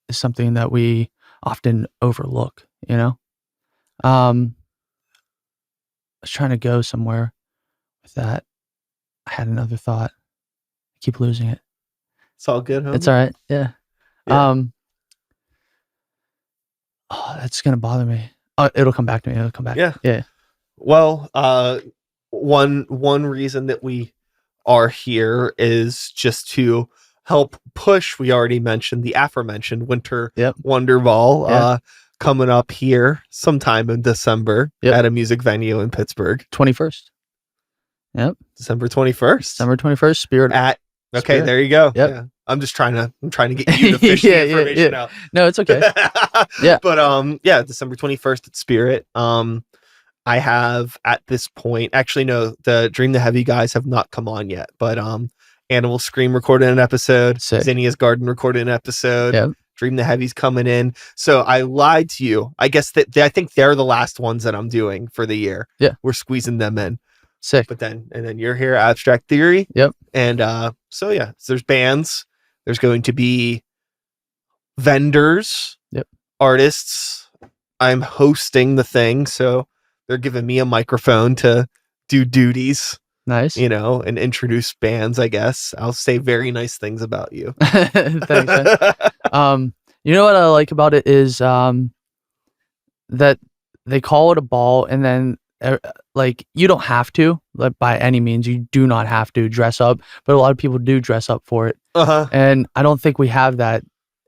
is something that we often overlook, you know? I was trying to go somewhere with that. I had another thought. I keep losing it. It's all good, homie. It's all right. Yeah. Yeah. Oh, that's gonna bother me. Oh, it'll come back to me. It'll come back. Yeah. Yeah. Well, one reason that we are here is just to help push. We already mentioned the aforementioned Winter Wonder Ball coming up here sometime in December at a music venue in Pittsburgh. 21st. Yep. December 21st. December 21st. Spirit. Okay, there you go. Yep. Yeah. I'm trying to get you to fish the information out. No, it's okay. Yeah. But December 21st at Spirit. I have at this point, actually no, the Dream the Heavy guys have not come on yet, but Animal Scream recorded an episode. Zinnia's Garden recorded an episode. Yep. Dream the Heavy's coming in. So I lied to you. I guess that I think they're the last ones that I'm doing for the year. Yeah. We're squeezing them in. Sick. But then you're here, Abstract Theory. Yep. And so there's bands. There's going to be vendors. Yep. Artists. I'm hosting the thing, so they're giving me a microphone to do duties. Nice. You know, and introduce bands, I guess. I'll say very nice things about you. Thanks, man. You know what I like about it is that they call it a ball, and then like you don't have to, like by any means, you do not have to dress up, but a lot of people do dress up for it, Uh and I don't think we have that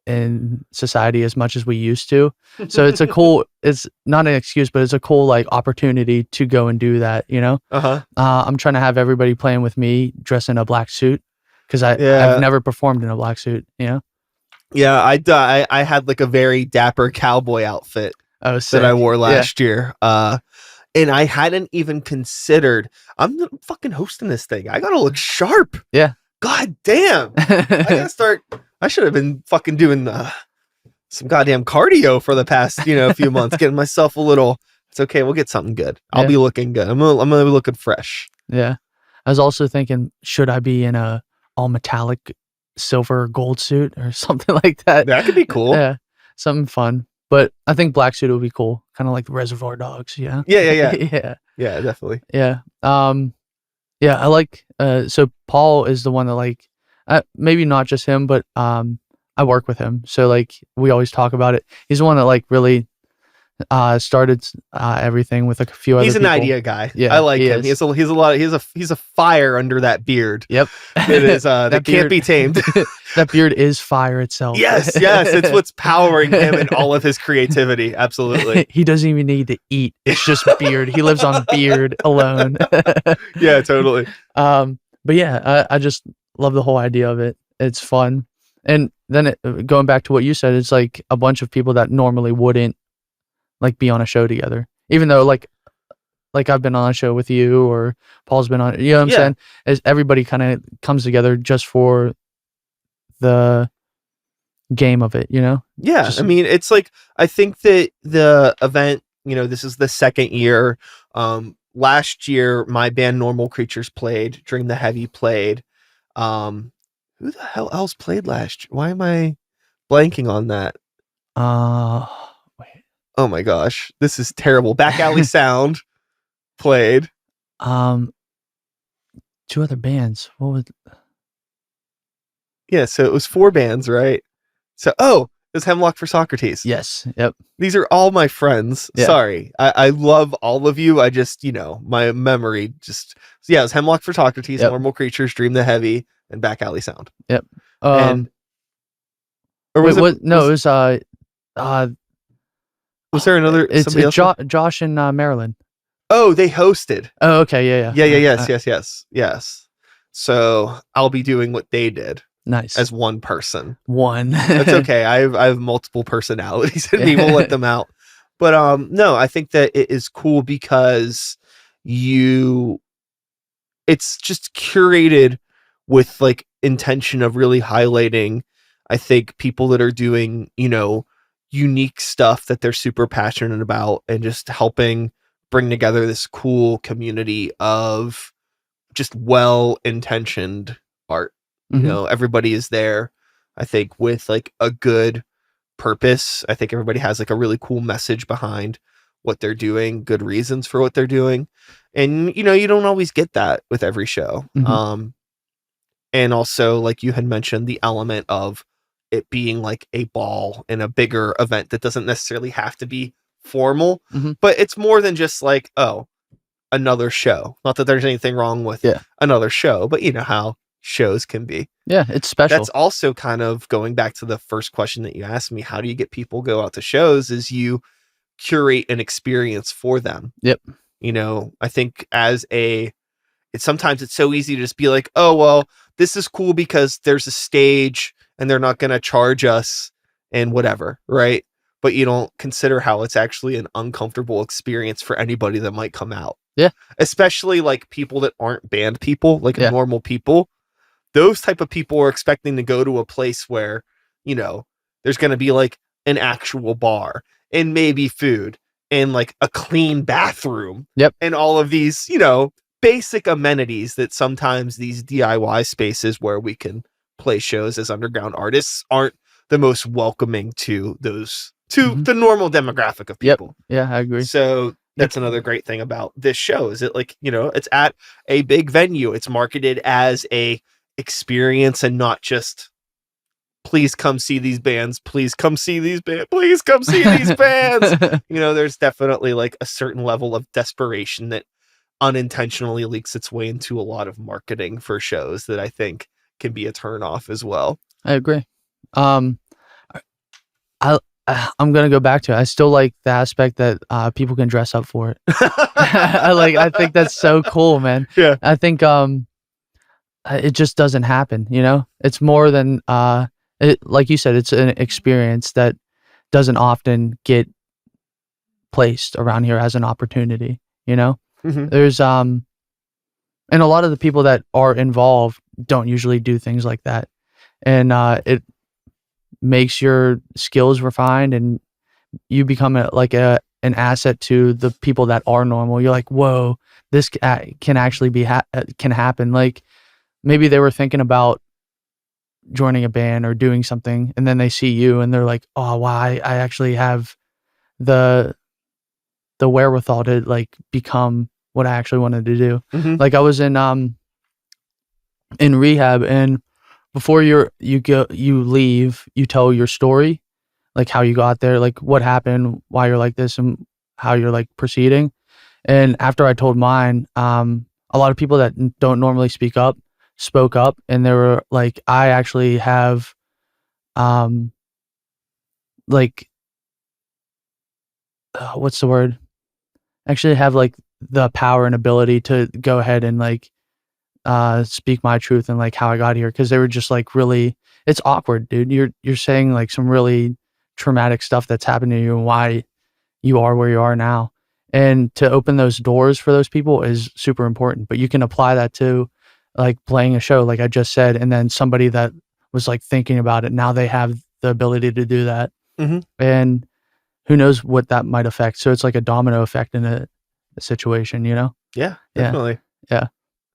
in society as much as we used to. So it's a cool, it's not an excuse, but it's a cool like opportunity to go and do that. You know, huh. I'm trying to have everybody playing with me dress in a black suit because I've Yeah. never performed in a black suit. You know. Yeah, I had like a very dapper cowboy outfit Oh, that I sick. wore Yeah. last year. And I hadn't even considered I'm fucking hosting this thing. I gotta look sharp. Yeah. God damn. I gotta start. I should have been fucking doing some goddamn cardio for the past, few months, getting myself a little. It's okay. We'll get something good. I'll Yeah. be looking good. I'm gonna be looking fresh. Yeah. I was also thinking, should I be in a all metallic silver gold suit or something like that? That could be cool. Yeah. Something fun. But I think black suit would be cool. Kind of like the Reservoir Dogs, yeah. Yeah. Yeah. Yeah, definitely. Yeah. Yeah, I like so Paul is the one that like maybe not just him, but I work with him. So like we always talk about it. He's the one that like really started everything with like a few other He's an people. idea guy. Yeah, I like he him. is. He's a fire under that beard. Yep. It is that can't beard- be tamed. That beard is fire itself. Yes, it's what's powering him and all of his creativity. Absolutely. He doesn't even need to eat. It's just beard. He lives on beard alone. Yeah, totally. But yeah, I just love the whole idea of it. It's fun. And then going back to what you said, it's like a bunch of people that normally wouldn't like be on a show together, even though like I've been on a show with you or Paul's been on, you know what I'm saying? As everybody kind of comes together just for the game of it, you know? Yeah, Just- I mean, it's like I think that the event, this is the second year. Last year, my band Normal Creatures played. Dream the Heavy played. Who the hell else played last year? Why am I blanking on that? Wait. Oh my gosh, this is terrible. Back Alley Sound played. Two other bands. What was? Yeah, so it was 4 bands, right? So, it was Hemlock for Socrates. Yes. Yep. These are all my friends. Yeah. Sorry. I love all of you. I just, my memory just... So yeah, it was Hemlock for Socrates, Yep. Normal Creatures, Dream the Heavy, and Back Alley Sound. Yep. And... Or was there another... It's Josh in Maryland. Oh, they hosted. Oh, okay. Yeah. Yes. So I'll be doing what they did. Nice. As one person. One. That's okay. I have multiple personalities and we will let them out. But no, I think that it is cool because it's just curated with like intention of really highlighting, I think, people that are doing, unique stuff that they're super passionate about and just helping bring together this cool community of just well-intentioned art. Everybody is there, I think, with like a good purpose. I think everybody has like a really cool message behind what they're doing, good reasons for what they're doing. And, you don't always get that with every show. Mhm. And also, like you had mentioned, the element of it being like a ball in a bigger event that doesn't necessarily have to be formal, but it's more than just like, another show. Not that there's anything wrong with another show, but you know how shows can be. Yeah, it's special. That's also kind of going back to the first question that you asked me. How do you get people go out to shows? Is you curate an experience for them. Yep. I think sometimes it's so easy to just be like, oh, well, this is cool because there's a stage and they're not going to charge us and whatever. Right. But you don't consider how it's actually an uncomfortable experience for anybody that might come out. Yeah. Especially like people that aren't band people, like normal people. Those type of people are expecting to go to a place where, there's going to be like an actual bar and maybe food and like a clean bathroom. Yep. And all of these, basic amenities that sometimes these DIY spaces where we can play shows as underground artists aren't the most welcoming to those, the normal demographic of people. Yeah, I agree. So that's another great thing about this show is it like, it's at a big venue. It's marketed as a experience and not just please come see these bands, please come see these bands, please come see these bands. There's definitely like a certain level of desperation that unintentionally leaks its way into a lot of marketing for shows that I think can be a turn off as well. I agree. Um, I I'm gonna go back to it. I still like the aspect that people can dress up for it. I think that's so cool, man. Yeah. I think it just doesn't happen. It's more than like you said, it's an experience that doesn't often get placed around here as an opportunity. Mhm. There's and a lot of the people that are involved don't usually do things like that, and it makes your skills refined, and you become an asset to the people that are normal. You're like, whoa, this can actually can happen. Like maybe they were thinking about joining a band or doing something, and then they see you and they're like, oh wow, I actually have the wherewithal to like become what I actually wanted to do. Mhm. Like I was in rehab, and before you leave, you tell your story, like how you got there, like what happened, why you're like this, and how you're like proceeding. And after I told mine, a lot of people that don't normally spoke up, and they were like, I actually have like what's the word? Actually have like the power and ability to go ahead and like speak my truth and like how I got here, because they were just like, really, it's awkward, dude. You're saying like some really traumatic stuff that's happened to you and why you are where you are now. And to open those doors for those people is super important. But you can apply that to like playing a show, like I just said, and then somebody that was like thinking about it, now they have the ability to do that. Mhm. And who knows what that might affect. So it's like a domino effect in a situation, Yeah, Yeah. definitely. Yeah.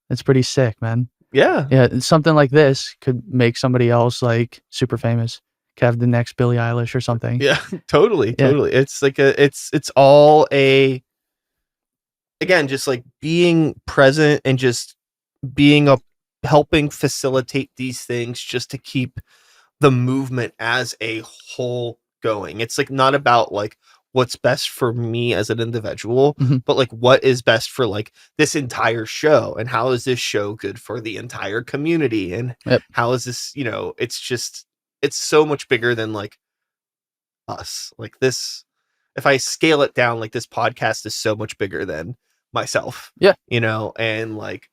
It's pretty sick, man. Yeah. Yeah, and something like this could make somebody else like super famous. Could have the next Billie Eilish or something. Yeah, totally, Yeah. totally. It's like it's all again, just like being present and just being helping facilitate these things just to keep the movement as a whole going. It's like not about like what's best for me as an individual, Mhm. but like what is best for like this entire show, and how is this show good for the entire community, and Yep. how is this, it's so much bigger than like us. Like this, if I scale it down, like this podcast is so much bigger than myself. Yeah. And like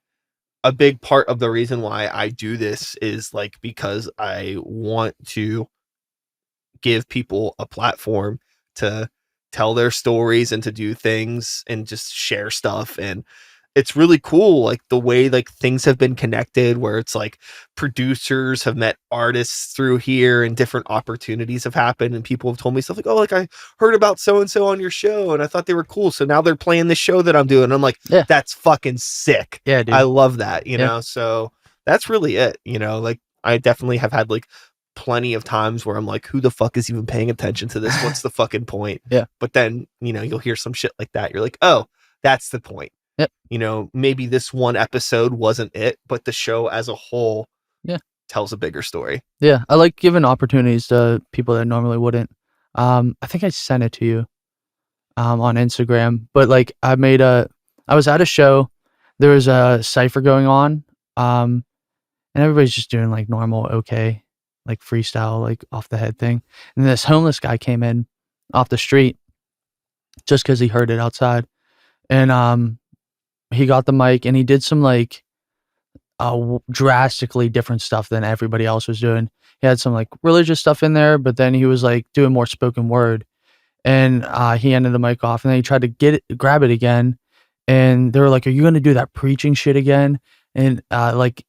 a big part of the reason why I do this is like because I want to give people a platform to tell their stories and to do things and just share stuff. And it's really cool, like the way like things have been connected, where it's like producers have met artists through here and different opportunities have happened, and people have told me stuff like, oh, like I heard about so and so on your show and I thought they were cool, so now they're playing the show that I'm doing. And I'm like, Yeah. that's fucking sick. Yeah, dude. I love that. Yeah. So that's really it. Like I definitely have had like plenty of times where I'm like, who the fuck is even paying attention to this? What's the fucking point? Yeah. But then, you'll hear some shit like that. You're like, oh, that's the point. Yep. Maybe this one episode wasn't it, but the show as a whole Yeah. tells a bigger story. Yeah, I like giving opportunities to people that normally wouldn't. I think I sent it to you on Instagram, but like I was at a show, there was a cipher going on, and everybody's just doing like normal, okay, like freestyle, like off the head thing. And this homeless guy came in off the street just because he heard it outside, and he got the mic and he did some like drastically different stuff than everybody else was doing. He had some like religious stuff in there, but then he was like doing more spoken word, and he ended the mic off, and then he tried to grab it again, and they were like, are you going to do that preaching shit again? And like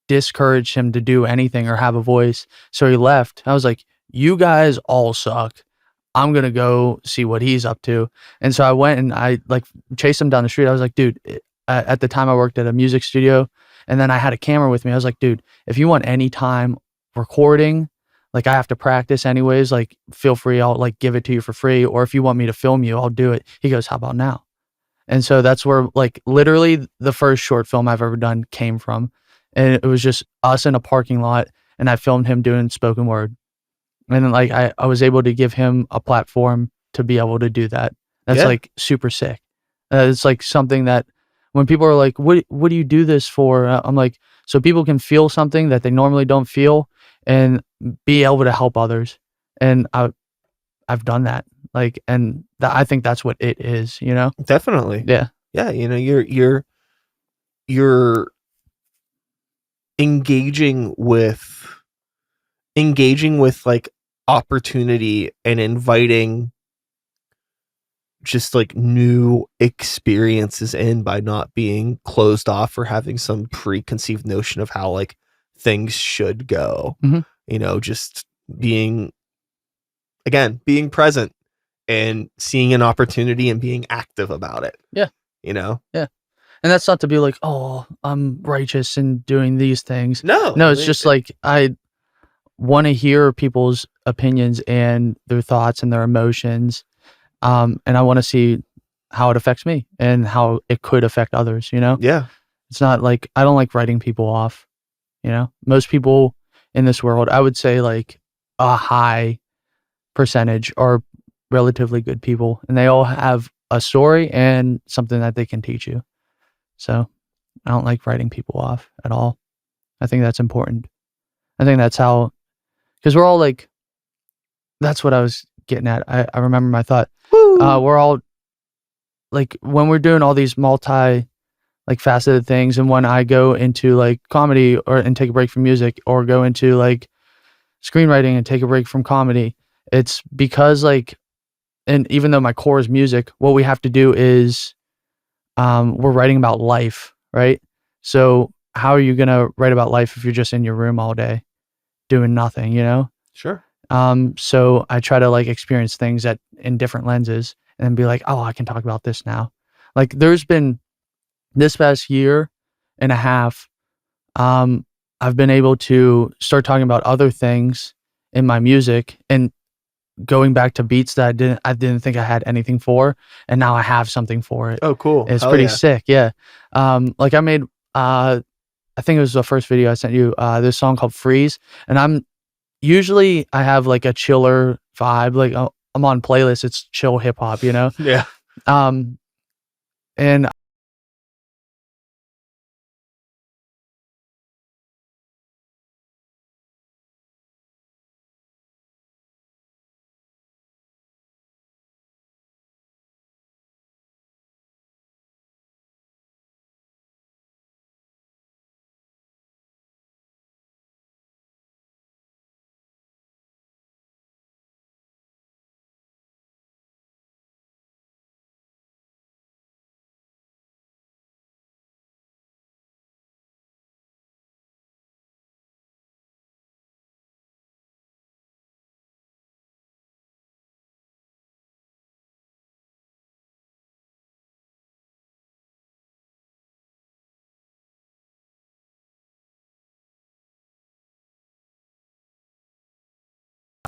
discouraged him to do anything or have a voice. So he left. I was like, you guys all suck. I'm going to go see what he's up to. And so I went and I like chased him down the street. I was like, dude, at the time I worked at a music studio, and then I had a camera with me. I was like, dude, if you want any time recording, like I have to practice anyways, like feel free. I'll like give it to you for free. Or if you want me to film you, I'll do it. He goes, how about now? And so that's where like literally the first short film I've ever done came from. And it was just us in a parking lot, and I filmed him doing spoken word. And like I was able to give him a platform to be able to do that. That's Yeah. like super sick. It's like something that when people are like, what do you do this for? I'm like, so people can feel something that they normally don't feel and be able to help others. And I've done that. Like, and I think that's what it is, you know? Definitely. Yeah. Yeah, you know, you're engaging with like opportunity and inviting just like new experiences in by not being closed off or having some preconceived notion of how like things should go. Mhm. You know, just being present and seeing an opportunity and being active about it, Yeah. you know? Yeah. And that's not to be like, oh, I'm righteous in doing these things. No, No, I it's mean, just like I want to hear people's opinions and their thoughts and their emotions. And I want to see how it affects me and how it could affect others, you know? yeah, It's not like I don't like writing people off, you know? Most people in this world, I would say like a high percentage are relatively good people and they all have a story and something that they can teach you. So I don't like writing people off at all. I think that's important. I think that's how, because we're all like, that's what I was getting at. I remember my thought. woo, We're all like, when we're doing all these multi, like faceted things, and when I go into like comedy or and take a break from music, or go into like screenwriting and take a break from comedy, it's because like, and even though my core is music, what we have to do is we're writing about life, right? So how are you gonna write about life if you're just in your room all day doing nothing, you know? sure, So I try to like experience things that in different lenses and then be like, oh, I can talk about this now. Like there's been this past year and a half, um, I've been able to start talking about other things in my music and going back to beats that I didn't think I had anything for, and now I have something for it. oh cool, It's hell pretty yeah, sick, yeah. Like I made, I think it was the first video I sent you, this song called Freeze, and usually I have like a chiller vibe, like I'm on playlists, it's chill hip hop, you know? yeah, Um, and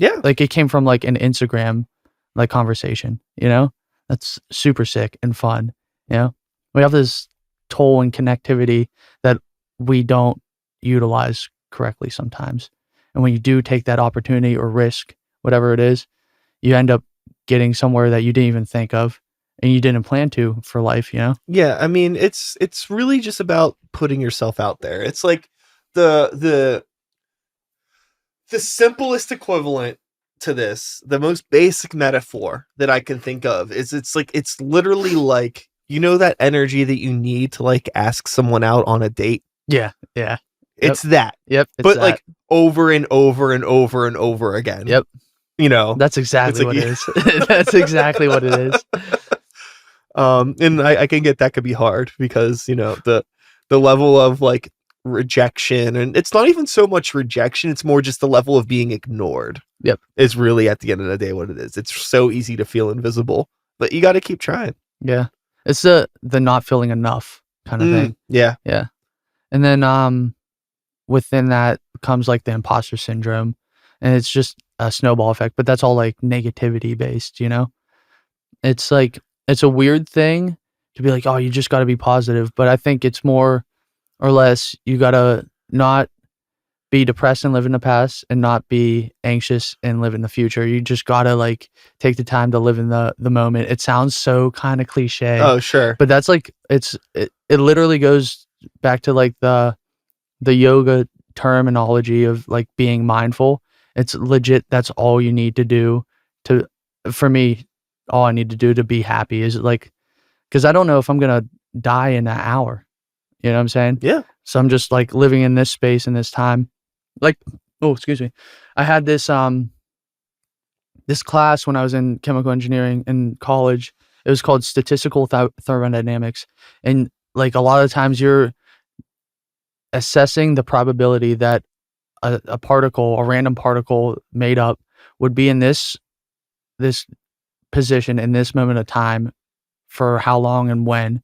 yeah, like it came from like an Instagram like conversation, you know? That's super sick and fun, you know? We have this toll and connectivity that we don't utilize correctly sometimes. And when you do take that opportunity or risk, whatever it is, you end up getting somewhere that you didn't even think of and you didn't plan to for life, you know? yeah. I mean, it's really just about putting yourself out there. It's like the the the simplest equivalent to this, the most basic metaphor that I can think of is it's literally like, you know, that energy that you need to like ask someone out on a date. Yeah. Yeah. Yep. It's that, Yep. It's but that. like over and over and over and over again. Yep. You know, That's it's exactly like what it is. That's exactly what it is. and I can get that could be hard because you know the level of like rejection, and it's not even so much rejection, it's more just the level of being ignored Yep. is really at the end of the day what it is. It's so easy to feel invisible, but you got to keep trying. Yeah. It's the not feeling enough kind of thing. Yeah, Yeah. And then within that comes like the imposter syndrome, and it's just a snowball effect, but that's all like negativity based, you know? It's like it's a weird thing to be like, "Oh, you just got to be positive," but I think it's more or less you got to not be depressed and live in the past and not be anxious and live in the future. You just gotta like take the time to live in the moment. It sounds so kind of cliche, Oh, sure. but that's like it literally goes back to like the yoga terminology of like being mindful. It's legit. That's all you need to do to, for me, all I need to do to be happy is like, because I don't know if I'm gonna die in an hour. You know what I'm saying? Yeah. So I'm just like living in this space and this time. Like, oh, excuse me. I had this this class when I was in chemical engineering in college. It was called statistical thermodynamics, and like a lot of times you're assessing the probability that a particle, a random particle made up, would be in this position in this moment of time for how long and when.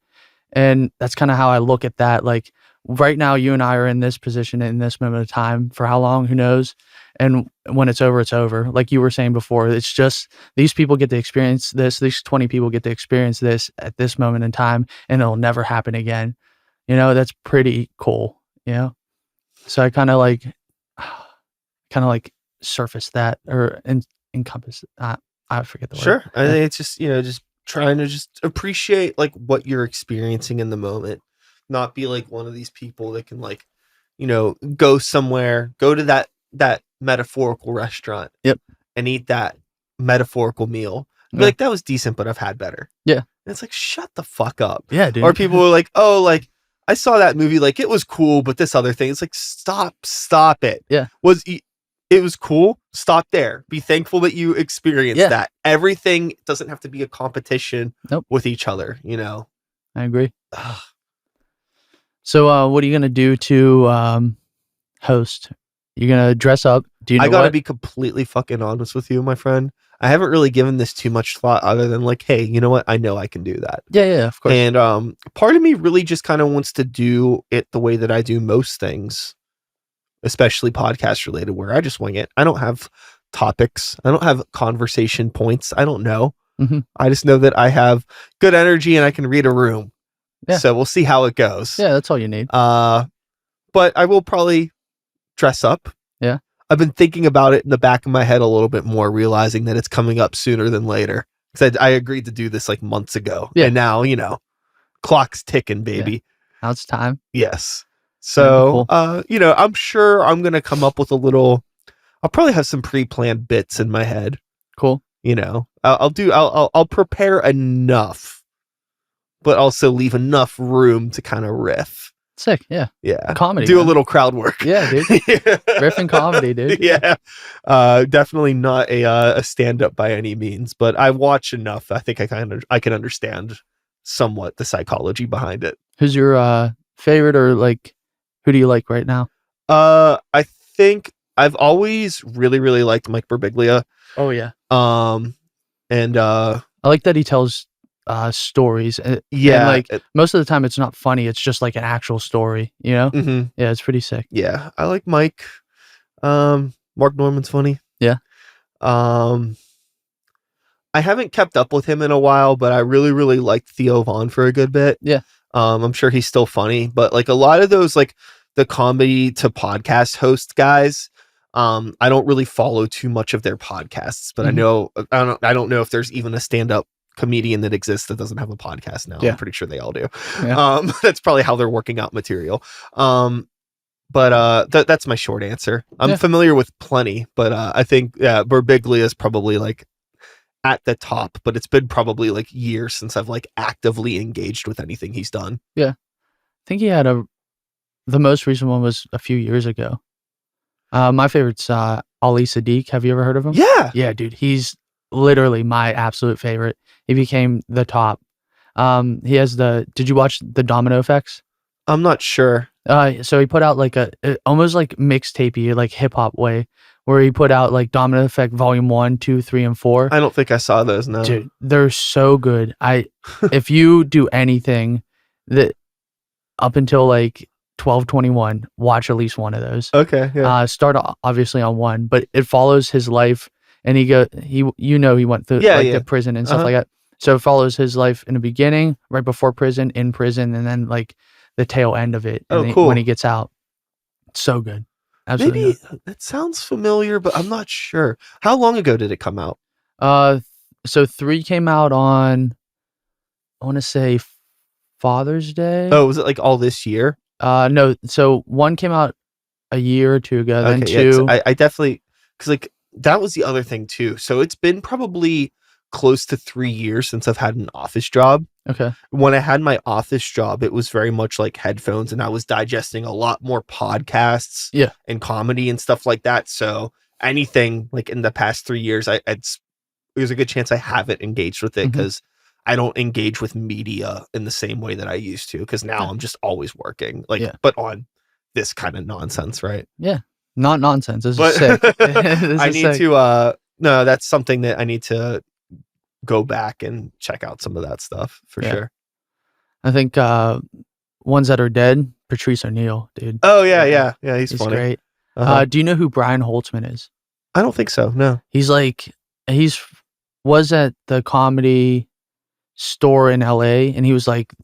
And that's kind of how I look at that. Like right now, you and I are in this position in this moment of time for how long, who knows? And when it's over, it's over. Like you were saying before, it's just these people get to experience this. These 20 people get to experience this at this moment in time, and it'll never happen again. You know, that's pretty cool. You know, so I kind of like surface that or encompass. I forget the word. Sure. I think it's just, just trying to just appreciate like what you're experiencing in the moment, not be like one of these people that can like, go somewhere, go to that metaphorical restaurant. Yep. And eat that metaphorical meal. Be Yeah. like, that was decent, but I've had better. Yeah. And it's like, shut the fuck up. Yeah, dude. Or people are like, oh, like I saw that movie, like it was cool, but this other thing, it's like, stop it. Yeah. It was cool. Stop there. Be thankful that you experienced that. Everything doesn't have to be a competition with each other, I agree. So what are you going to do to host? You're going to dress up? Do you know I got to be completely fucking honest with you, my friend. I haven't really given this too much thought other than like, hey, you know what? I know I can do that. Yeah, of course. And part of me really just kind of wants to do it the way that I do most things, especially podcast related, where I just wing it. I don't have topics. I don't have conversation points. I don't know. Mm-hmm. I just know that I have good energy and I can read a room. Yeah. So we'll see how it goes. Yeah, that's all you need. But I will probably dress up. Yeah. I've been thinking about it in the back of my head a little bit more, realizing that it's coming up sooner than later. Because I agreed to do this like months ago. Yeah. And now, clock's ticking, baby. Yeah. Now it's time. Yes. So, cool. I'm sure I'm going to come up with I'll probably have some pre-planned bits in my head. Cool. I'll prepare enough, but also leave enough room to kind of riff. Sick. Yeah. Yeah. Comedy. Do a little crowd work. Yeah, dude. Riff and comedy, dude. Yeah. Definitely not a stand-up by any means, but I watch enough. I think I can understand somewhat the psychology behind it. Who's your favorite, or like who do you like right now? I think I've always really, really liked Mike Birbiglia. Oh yeah. And I like that he tells stories. Yeah. And like most of the time it's not funny. It's just like an actual story, Mm-hmm. Yeah, it's pretty sick. Yeah. I like Mike. Mark Norman's funny. Yeah. I haven't kept up with him in a while, but I really, really liked Theo Von for a good bit. Yeah. I'm sure he's still funny, but like a lot of those, like the comedy to podcast host guys, I don't really follow too much of their podcasts, but mm-hmm. I don't know if there's even a stand-up comedian that exists that doesn't have a podcast now. Yeah. I'm pretty sure they all do. Yeah. That's probably how they're working out material. But that's my short answer. I'm familiar with plenty, but I think Birbiglia is probably like at the top, but it's been probably like years since I've like actively engaged with anything he's done. Yeah. I think he had the most recent one was a few years ago. My favorite's Ali Sadiq. Have you ever heard of him? Yeah. Yeah, dude. He's literally my absolute favorite. He became the top. He has did you watch the Domino Effects? I'm not sure. So he put out like almost like mixtapey, like hip hop way, where he put out like Domino Effect Volume 1, 2, 3, and 4. I don't think I saw those. No, dude, they're so good. If you do anything that up until like 12/21, watch at least one of those. Okay. Yeah. Start obviously on one, but it follows his life, and he went through the prison and stuff like that. So it follows his life in the beginning, right before prison, in prison, and then like the tail end of it. Oh, cool. When he gets out. So good. Absolutely Maybe that sounds familiar, but I'm not sure. How long ago did it come out? not. So 3 came out on, I want to say, Father's Day. Oh, was it like all this year? No. So 1 came out a year or 2 ago. Then Okay, yeah, 'cause 2. I definitely, because like that was the other thing too. So it's been probably close to 3 years since I've had an office job. Okay. When I had my office job, it was very much like headphones, and I was digesting a lot more podcasts Yeah. and comedy and stuff like that. So anything like in the past 3 years, there's a good chance I haven't engaged with it Mhm. because I don't engage with media in the same way that I used to. Because now Yeah. I'm just always working, like, Yeah. but on this kind of nonsense, right? Yeah. Not nonsense. This is But sick. This I is need sick. to no, that's something that I need to go back and check out some of that stuff for Yeah. sure. I think ones that are dead, Patrice O'Neal, dude. Oh yeah, he's He's funny. great. Uh-huh. Do you know who Brian Holtzman is? I don't think so. No. He's like he's was at the comedy store in LA, and he was like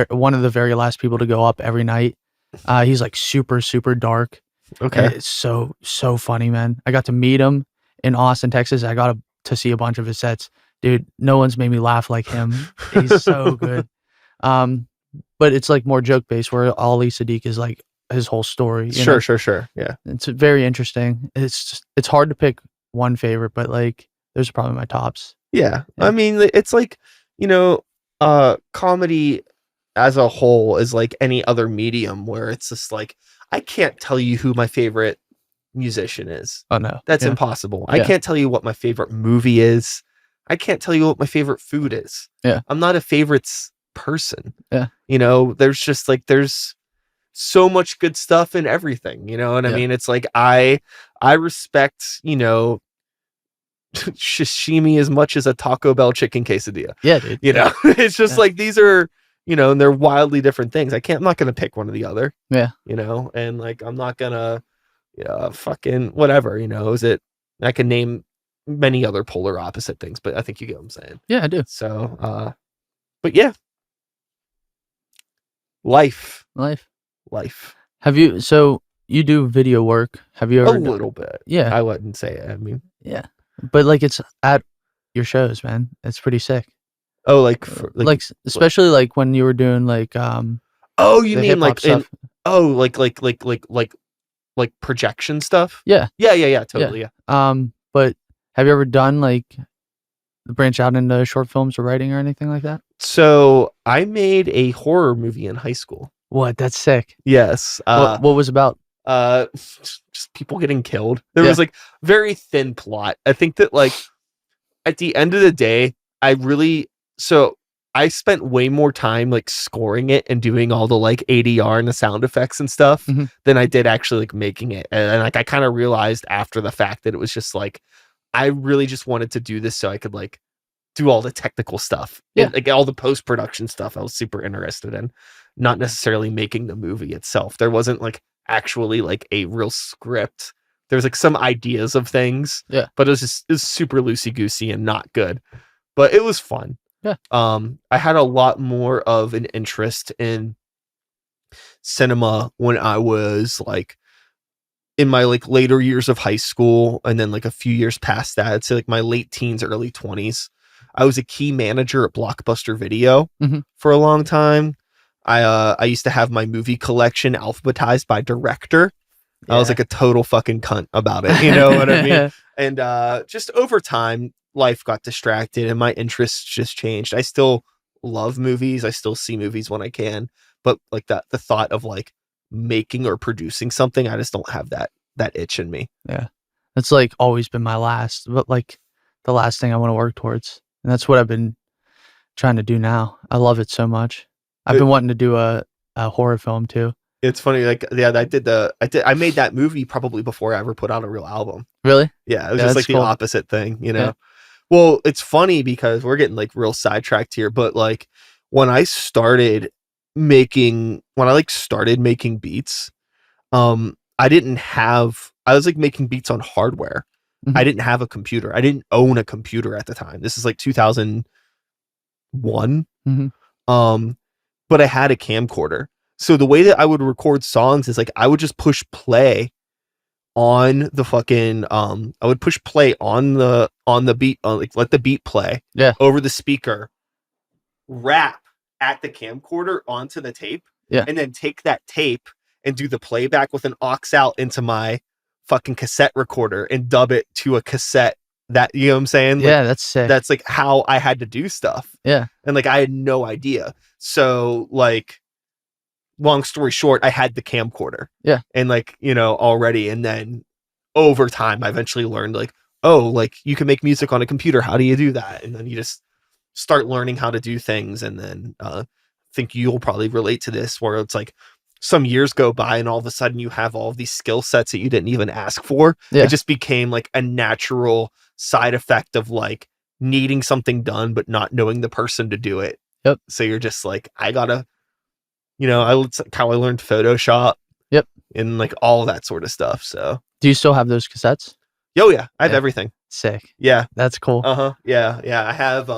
one of the very last people to go up every night. He's like super, super dark. And Okay. it's so funny, man. I got to meet him in Austin, Texas. I got to see a bunch of his sets. Dude, no one's made me laugh like him. He's so good. But it's like more joke based, where Ali Sadiq is like his whole story. You know? Sure. Yeah. It's very interesting. It's hard to pick one favorite, but like those are probably my tops. Yeah. Yeah. I mean, it's like, comedy as a whole is like any other medium where it's just like, I can't tell you who my favorite musician is. Oh no, That's yeah. impossible. I Yeah. can't tell you what my favorite movie is. I can't tell you what my favorite food is. Yeah. I'm not a favorites person. Yeah. There's just like, there's so much good stuff in everything, and I Yeah. mean, it's like, I respect, sashimi as much as a Taco Bell chicken quesadilla. Yeah, dude. It's just Yeah. like, these are, and they're wildly different things. I'm not gonna pick one or the other. Yeah. And like, I'm not gonna, fucking whatever. Is it? I can name many other polar opposite things, but I think you get what I'm saying. Yeah, I do. So, but yeah, life. Have you? So you do video work? Have you A ever? little bit. Yeah. I wouldn't say it. I mean, Yeah. But like it's at your shows, man. It's pretty sick. oh, like, Especially like when you were doing like oh, you the mean hip-hop like stuff. like projection stuff? Yeah. Yeah, totally. Yeah. But have you ever done like branch out into short films or writing or anything like that? So I made a horror movie in high school. What? That's sick. Yes. What was about? Just people getting killed. There was like very thin plot. I think that like at the end of the day, I spent way more time like scoring it and doing all the like ADR and the sound effects and stuff than I did actually like making it. And like I kind of realized after the fact that it was just like, I really just wanted to do this so I could like do all the technical stuff. Yeah. And, like all the post-production stuff I was super interested in, not necessarily making the movie itself. There wasn't like actually like a real script. There's like some ideas of things, but it was super loosey-goosey and not good, but it was fun. Yeah. I had a lot more of an interest in cinema when I was like in my like later years of high school, and then like a few years past that, I'd say like my late teens, early 20s. I was a key manager at Blockbuster Video for a long time. I used to have my movie collection alphabetized by director. I was like a total fucking cunt about it. You know what I mean? And just over time, life got distracted and my interests just changed. I still love movies. I still see movies when I can, but like the thought of like making or producing something, I just don't have that itch in me. Yeah. That's like always been my the last thing I want to work towards. And that's what I've been trying to do now. I love it so much. I've been wanting to do a horror film too. It's funny, like, yeah, I made that movie probably before I ever put out a real album. Really? Yeah, it was just like the opposite thing, Yeah. Well, it's funny because we're getting like real sidetracked here, but like when I started making beats, I was like making beats on hardware. I didn't have a computer. I didn't own a computer at the time. This is like 2001. But I had a camcorder. So the way that I would record songs is like I would just push play on the fucking I would push play on the beat, like let the beat play Yeah. over the speaker, rap at the camcorder onto the tape, Yeah. and then take that tape and do the playback with an aux out into my fucking cassette recorder and dub it to a cassette. That, you know what I'm saying? Like, Yeah, that's sick. that's like how I had to do stuff. Yeah. And like I had no idea. So like, long story short, I had the camcorder. Yeah. And like, you know, already. And then over time, I eventually learned like, oh, like you can make music on a computer. How do you do that? And then you just start learning how to do things. And then I think you'll probably relate to this, where it's like some years go by and all of a sudden you have all of these skill sets that you didn't even ask for. Yeah. It just became like a natural side effect of like needing something done, but not knowing the person to do it. Yep. So you're just like, I gotta, you know, it's like how I learned Photoshop. Yep. And like all that sort of stuff. So, Do you still have those cassettes? oh yeah, I have Yeah. everything. Sick. Yeah. That's cool. Yeah. I have,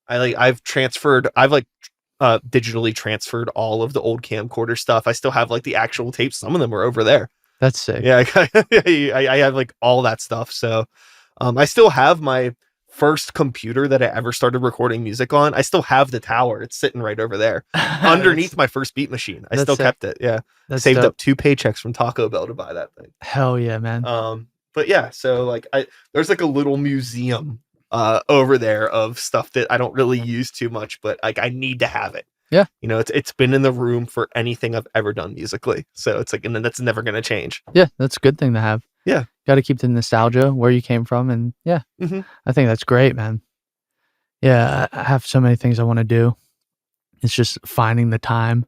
I've digitally transferred all of the old camcorder stuff. I still have like the actual tapes. Some of them are over there. That's sick. Yeah. I have like all that stuff. So, I still have my first computer that I ever started recording music on. I still have the tower. It's sitting right over there underneath my first beat machine. I still kept it. Yeah. That's Saved dope. up 2 paychecks from Taco Bell to buy that thing. Hell yeah, man. But yeah, so like there's like a little museum over there of stuff that I don't really use too much, but like I need to have it. Yeah. You know, it's been in the room for anything I've ever done musically. So it's like, and then that's never going to change. Yeah, that's a good thing to have. Yeah. Got to keep the nostalgia where you came from. And yeah, I think that's great, man. Yeah, I have so many things I want to do. It's just finding the time.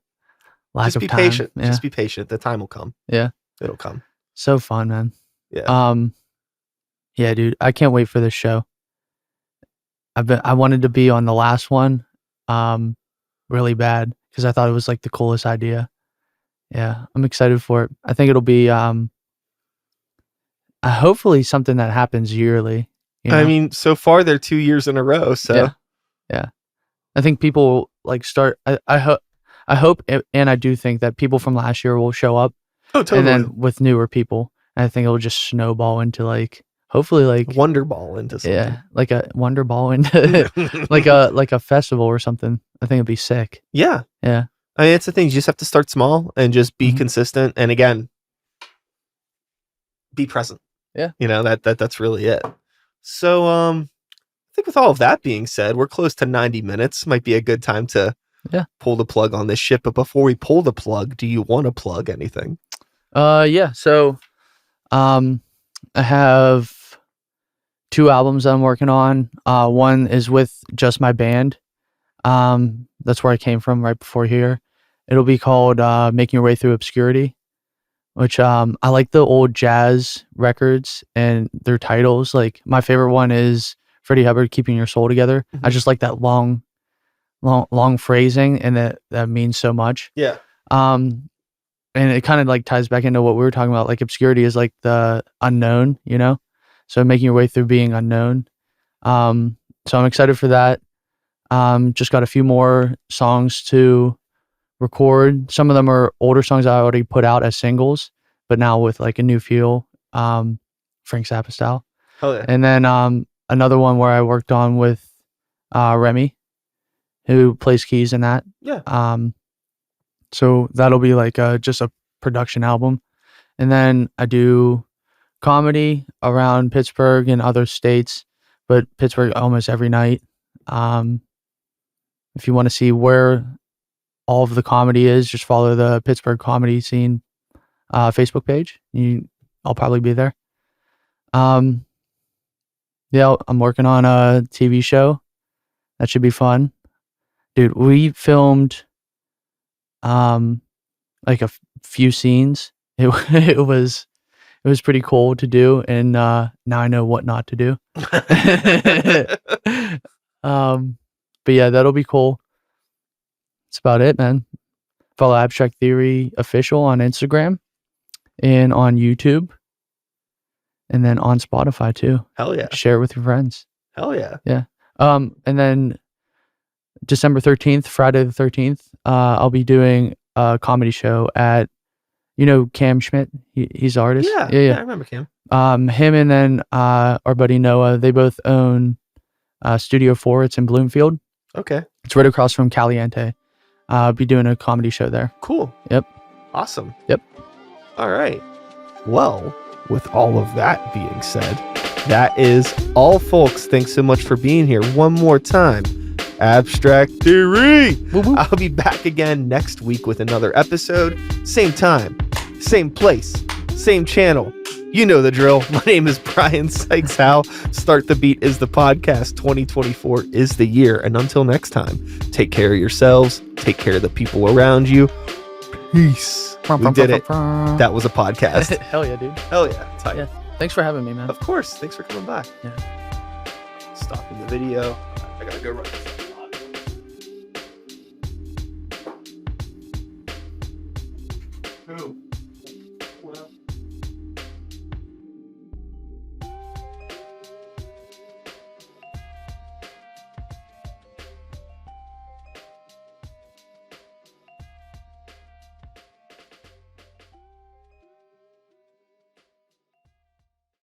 Just be time. patient. Yeah. Just be patient. The time will come. Yeah. It'll come. So fun, man. Yeah. Yeah, dude. I can't wait for this show. I wanted to be on the last one really bad because I thought it was like the coolest idea. Yeah, I'm excited for it. I think it'll be hopefully something that happens yearly. You know? I mean, so far they're 2 years in a row. So yeah. I think people like start. I hope, and I do think that people from last year will show up. Oh, totally. And then with newer people, and I think it'll just snowball into like hopefully like Wonder Ball into something. Yeah, like a Wonder Ball into like a festival or something. I think it'd be sick. Yeah. Yeah. I mean, it's the thing. You just have to start small and just be consistent. And again, be present. Yeah. You know, that's really it. So, I think with all of that being said, we're close to 90 minutes. Might be a good time to pull the plug on this shit. But before we pull the plug, do you want to plug anything? Yeah. So, I have 2 albums I'm working on. One is with just my band. That's where I came from right before here. It'll be called Making Your Way Through Obscurity, which I like the old jazz records and their titles. Like my favorite one is Freddie Hubbard, Keeping Your Soul Together. I just like that long phrasing, and that means so much. Yeah. And it kind of like ties back into what we were talking about. Like obscurity is like the unknown, you know? So making your way through being unknown. So I'm excited for that. Just got a few more songs to record. Some of them are older songs I already put out as singles, but now with like a new feel, Frank Zappa style. Oh yeah. And then another one where I worked on with Remy, who plays keys in that. Yeah. So that'll be like just a production album. And then I do comedy around Pittsburgh and other states, but Pittsburgh almost every night. If you want to see where all of the comedy is, just follow the Pittsburgh comedy scene Facebook page. I'll probably be there. Yeah, I'm working on a TV show. That should be fun. Dude, we filmed like a few scenes. It was pretty cool to do, and now I know what not to do. But yeah, that'll be cool. That's about it, man. Follow Abstract Theory Official on Instagram and on YouTube, and then on Spotify too. Hell yeah. Share it with your friends. Hell yeah. Yeah. And then December 13th, Friday the 13th, I'll be doing a comedy show at You know Cam Schmidt? He's an artist. Yeah, I remember Cam. Him and then our buddy Noah, they both own Studio 4. It's in Bloomfield. Okay. It's right across from Caliente. Be doing a comedy show there. Cool. Yep. Awesome. Yep. All right. Well, with all of that being said, that is all, folks. Thanks so much for being here one more time. Abstract Theory. Woo-woo. I'll be back again next week with another episode. Same time, same place, same channel. You know the drill. My name is Brian Sykes Howe. Start the Beat is the podcast. 2024 is the year. And until next time, take care of yourselves. Take care of the people around you. Peace. We did it. That was a podcast. Hell yeah, dude. Hell yeah. Tight. Yeah. Thanks for having me, man. Of course. Thanks for coming by. Yeah. Stopping the video. I gotta go run. Who?